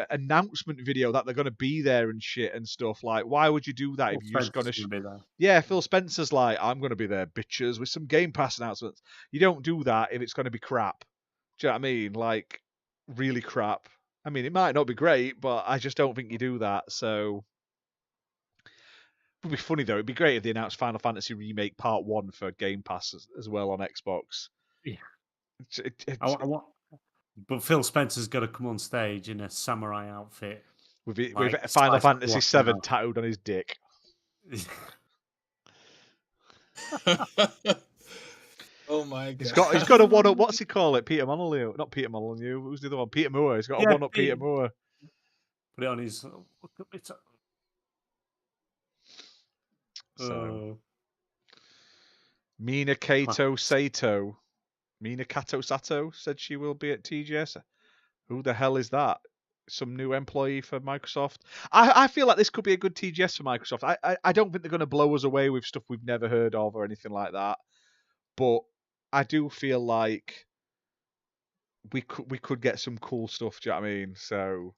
announcement video that they're going to be there and shit and stuff. Like, why would you do that if you're just going to? Be there. Yeah, Phil Spencer's like, "I'm going to be there, bitches, with some Game Pass announcements." You don't do that if it's going to be crap. Do you know what I mean? Like, really crap. I mean, it might not be great, but I just don't think you do that. So it would be funny though. It'd be great if they announced Final Fantasy Remake Part 1 for Game Pass as well on Xbox. Yeah. But Phil Spencer's got to come on stage in a samurai outfit with Final Fantasy 7 tattooed on his dick. Oh my god. He's got a one up. What's he call it? Peter Molyneux. Not Peter Molyneux. Who's the other one? Peter Moore. He's got a one up. Peter Moore. Put it on his. So Mina Kato Sato. Mina Kato Sato said she will be at TGS. Who the hell is that? Some new employee for Microsoft. I feel like this could be a good TGS for Microsoft. I don't think they're going to blow us away with stuff we've never heard of or anything like that. But I do feel like we could get some cool stuff. Do you know what I mean? So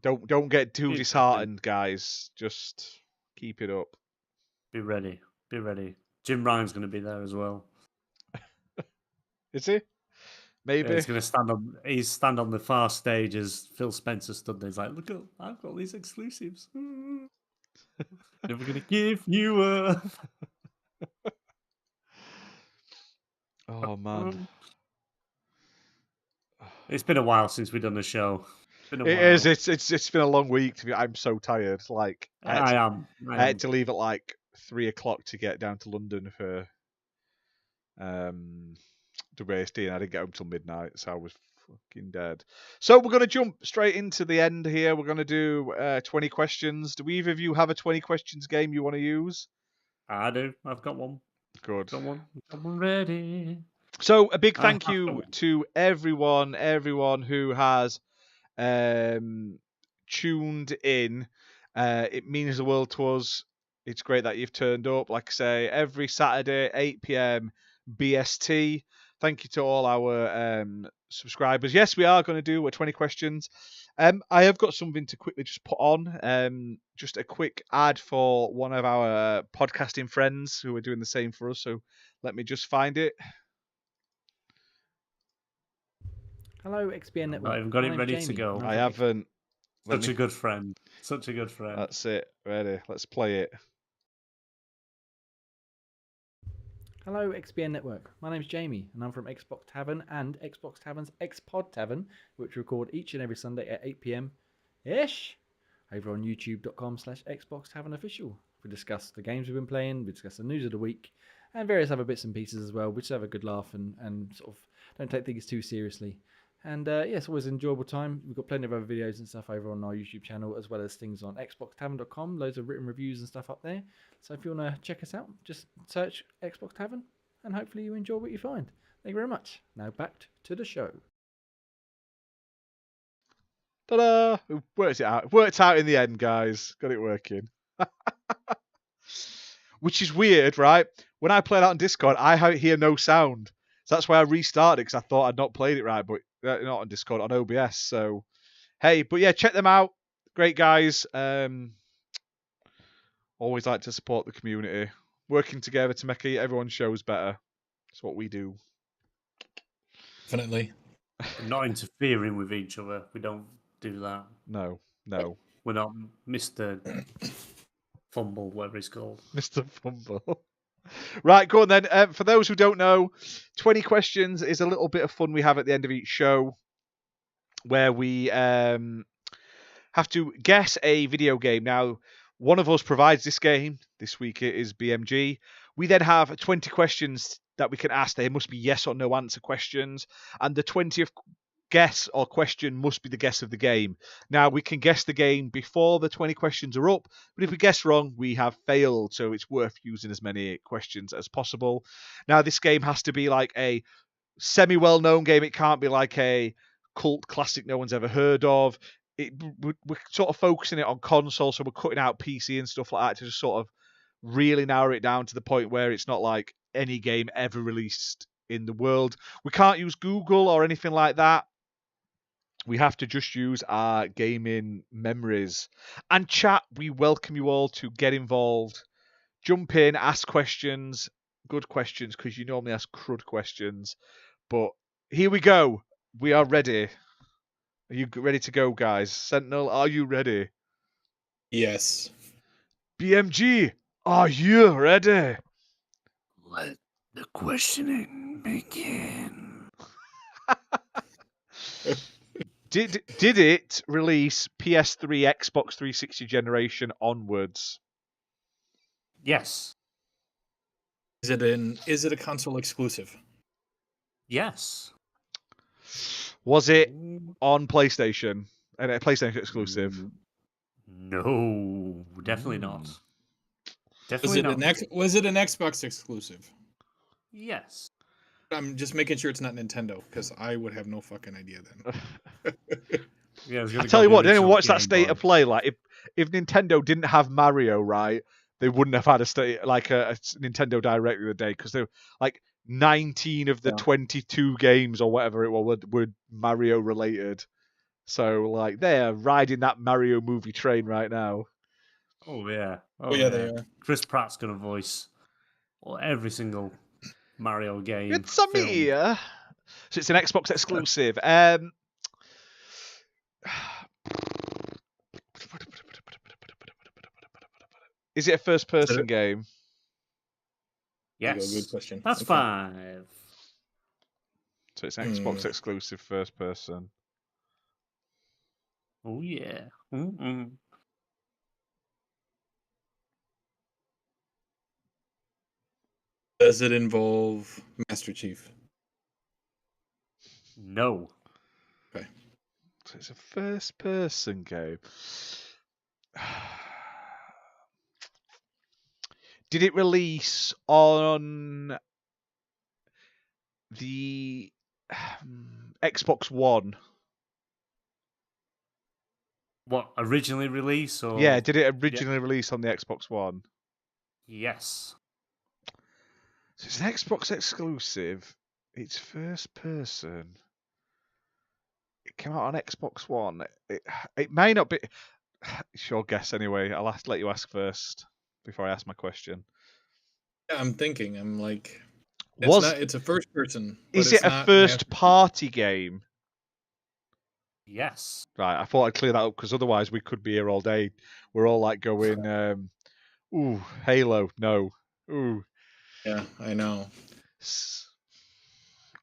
don't get too disheartened, guys. Just keep it up. Be ready. Be ready. Jim Ryan's going to be there as well. Is he? Maybe. Yeah, he's going to stand on the far stage as Phil Spencer stood there. He's like, look, I've got these exclusives. Never going to give you up. Oh, man. It's been a while since we've done a show. It is. It's been a long week. I'm so tired. Like I am. I had to leave at like 3:00 to get down to London for WASD, and I didn't get home till midnight, so I was fucking dead. So we're going to jump straight into the end here. We're going to do 20 questions. Do either of you have a 20 questions game you want to use? I do. I've got one. Good. Got one ready. So a big thank you to everyone who has tuned in. It means the world to us. It's great that you've turned up. Like I say, every Saturday, 8 p.m. BST. Thank you to all our subscribers. Yes, we are going to do 20 questions. I have got something to quickly just put on. Just a quick ad for one of our podcasting friends who are doing the same for us. So let me just find it. Hello, XPN Network. I've got it ready to go. I haven't. Such a good friend. Such a good friend. That's it. Ready. Let's play it. Hello, XPN Network. My name's Jamie, and I'm from Xbox Tavern and Xbox Tavern's Xpod Tavern, which record each and every Sunday at 8 p.m.-ish over on youtube.com/Xbox Tavern Official. We discuss the games we've been playing, we discuss the news of the week, and various other bits and pieces as well. We just have a good laugh and sort of don't take things too seriously. And it's always an enjoyable time. We've got plenty of other videos and stuff over on our YouTube channel, as well as things on xboxtavern.com. Loads of written reviews and stuff up there. So if you want to check us out, just search Xbox Tavern, and hopefully you enjoy what you find. Thank you very much. Now back to the show. Ta-da! Worked it out. Worked out in the end, guys. Got it working. Which is weird, right? When I played out on Discord, I hear no sound. So that's why I restarted, because I thought I'd not played it right, but not on Discord, on OBS. So, hey, but yeah, check them out. Great guys. Always like to support the community. Working together to make everyone's shows better. That's what we do. Definitely. Not interfering with each other. We don't do that. No. We're not Mr. Fumble, whatever he's called. Mr. Fumble. Right, go on then. For those who don't know, 20 questions is a little bit of fun we have at the end of each show where we have to guess a video game. Now, one of us provides this game. This week it is BMG. We then have 20 questions that we can ask. They must be yes or no answer questions. And the 20th guess or question must be the guess of the game. Now, we can guess the game before the 20 questions are up, but if we guess wrong, we have failed, so it's worth using as many questions as possible. Now, this game has to be like a semi-well-known game. It can't be like a cult classic no one's ever heard of. We're sort of focusing it on console, so we're cutting out PC and stuff like that to just sort of really narrow it down to the point where it's not like any game ever released in the world. We can't use Google or anything like that. We have to just use our gaming memories. And chat, we welcome you all to get involved. Jump in, ask questions. Good questions, because you normally ask crud questions. But here we go. We are ready. Are you ready to go, guys? Sentinel, are you ready? Yes. BMG, are you ready? Let the questioning begin. Did it release PS3, Xbox 360 generation onwards? Yes. Is it a console exclusive? Yes. Was it on PlayStation? And a PlayStation exclusive? No, definitely not. Definitely not. Was it an Xbox exclusive? Yes. I'm just making sure it's not Nintendo, because I would have no fucking idea then. Yeah, I tell you what, did anyone watch that State of Play? Like, if Nintendo didn't have Mario, right, they wouldn't have had a Nintendo Direct the other day, because they were like 19 of the 22 games or whatever it was were Mario related. So like they're riding that Mario movie train right now. Oh yeah. Oh yeah, they are. Chris Pratt's gonna voice every single Mario game. It's a film. me. So it's an Xbox exclusive. Is it a first-person game? Yes. Good question. That's 5. So it's an Xbox exclusive first-person. Oh yeah. Mm-mm. Does it involve Master Chief? No. Okay. So it's a first-person game. Did it release on the Xbox One? What, originally released or? Yeah, did it originally release on the Xbox One? Yes. So it's an Xbox exclusive. It's first person. It came out on Xbox One. It may not be. It's your guess anyway. I'll have to let you ask first before I ask my question. Yeah, I'm thinking. I'm like, it's a first person. Is it a first party game? Yes. Right, I thought I'd clear that up because otherwise we could be here all day. We're all like going, ooh, Halo, no. Ooh. Yeah, I know.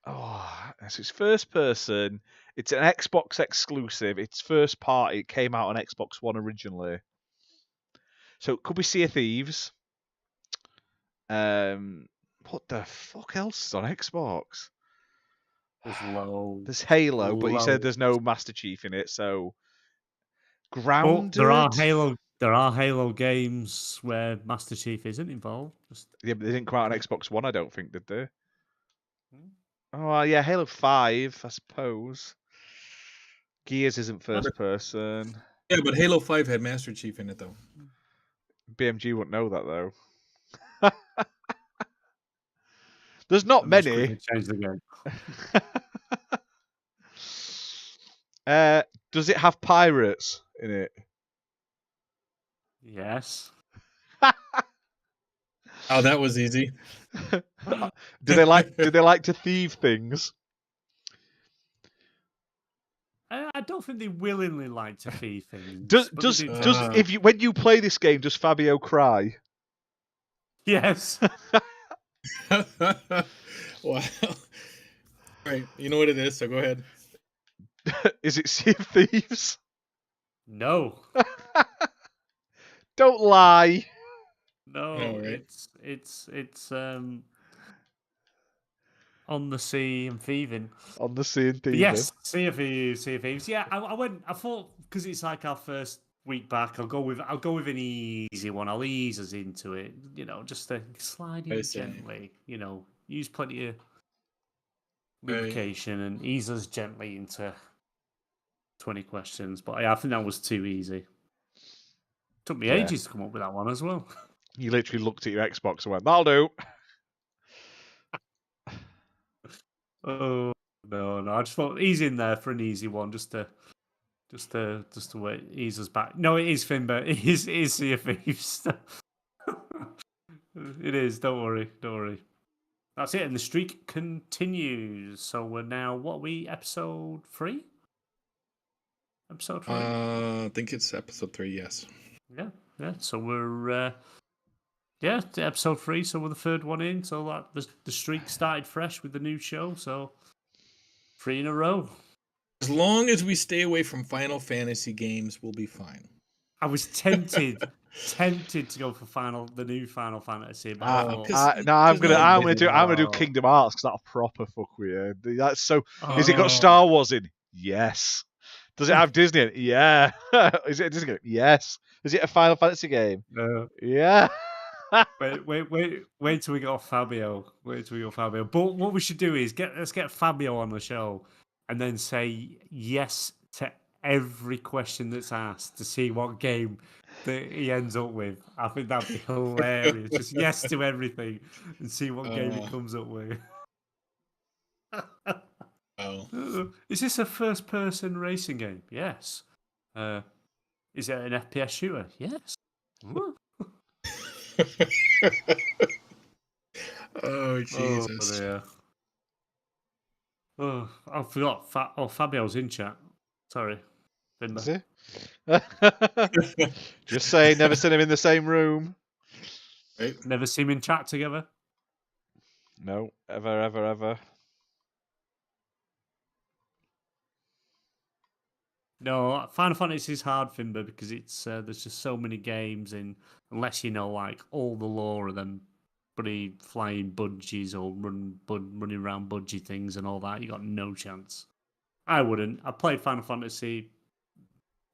Oh, so it's first person. It's an Xbox exclusive. It's first party. It came out on Xbox One originally. So it could be Sea of Thieves. What the fuck else is on Xbox? There's Halo, but you said there's no Master Chief in it, so Grounded. But there are Halo games where Master Chief isn't involved. Yeah, but they didn't come out on Xbox One, I don't think, did they? Oh yeah, Halo 5, I suppose. Gears isn't first person. Yeah, but Halo 5 had Master Chief in it though. BMG wouldn't know that though. There's not many. Change the game. Does it have pirates in it? Yes. Oh, that was easy. Do they like to thieve things? I don't think they willingly like to thieve things. When you play this game, does Fabio cry? Yes. Wow. Right, you know what it is, so go ahead. Is it Sea of Thieves? No. Don't lie. No, right? it's on the sea and thieving. On the sea and thieving. Yes, Sea of Thieves. Yeah, I thought because it's like our first week back, I'll go with an easy one. I'll ease us into it, just to slide in gently. Use plenty of lubrication and ease us gently into 20 questions. But I think that was too easy. Took me ages to come up with that one as well. You literally looked at your Xbox and went, "That'll do." Oh no! I just thought he's in there for an easy one, just to wait, ease us back. No, it is Finbar. It is Sea of Thieves. It is. Don't worry. That's it, and the streak continues. So we're now episode 3? Episode 3. I think it's episode 3. Yes. Yeah. So we're to episode 3. So we're the third one in. So that the streak started fresh with the new show. So 3 in a row. As long as we stay away from Final Fantasy games, we'll be fine. I was tempted to go for the new Final Fantasy, but I thought, Because- no, I'm gonna like- do Oh. Kingdom Hearts because that'll proper fuck with you. That's so. Is it Oh. got Star Wars in? Yes. Does it have Disney in it? Yeah. Is it a Disney game? Yes. Is it a Final Fantasy game? No. Yeah. Wait till we got Fabio. But what we should do is let's get Fabio on the show, and then say yes to every question that's asked to see what game that he ends up with. I think that'd be hilarious. Just yes to everything and see what game he comes up with. Oh. Is this a first-person racing game? Yes. Is it an FPS shooter? Yes. Oh Jesus! Oh, I forgot. Fabio's in chat. Sorry. Is he? Just saying, never seen him in the same room. Right? Never seen him in chat together. No, ever. No, Final Fantasy is hard, Fimber, because it's there's just so many games, and unless you know like all the lore of them, bloody flying budgies or running around budgie things and all that, you got no chance. I wouldn't. I played Final Fantasy,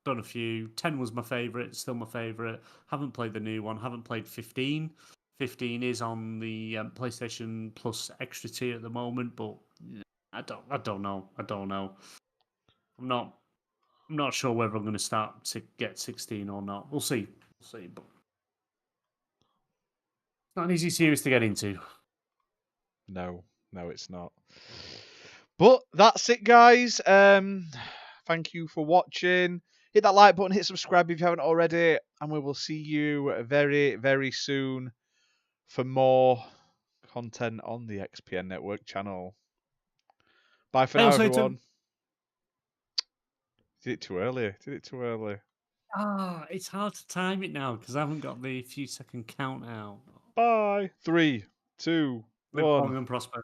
done a few. 10 was my favourite, still my favourite. Haven't played the new one. Haven't played 15. 15 is on the PlayStation Plus extra tier at the moment, but I don't know. I'm not sure whether I'm going to start to get 16 or not. We'll see. But it's not an easy series to get into. No, it's not. But that's it, guys. Thank you for watching. Hit that like button, hit subscribe if you haven't already, and we will see you very, very soon for more content on the XPN Network channel. Bye for now, everyone. Did it too early. It's hard to time it now because I haven't got the few second count out. Bye. 3, 2, Live 1. long and prosper.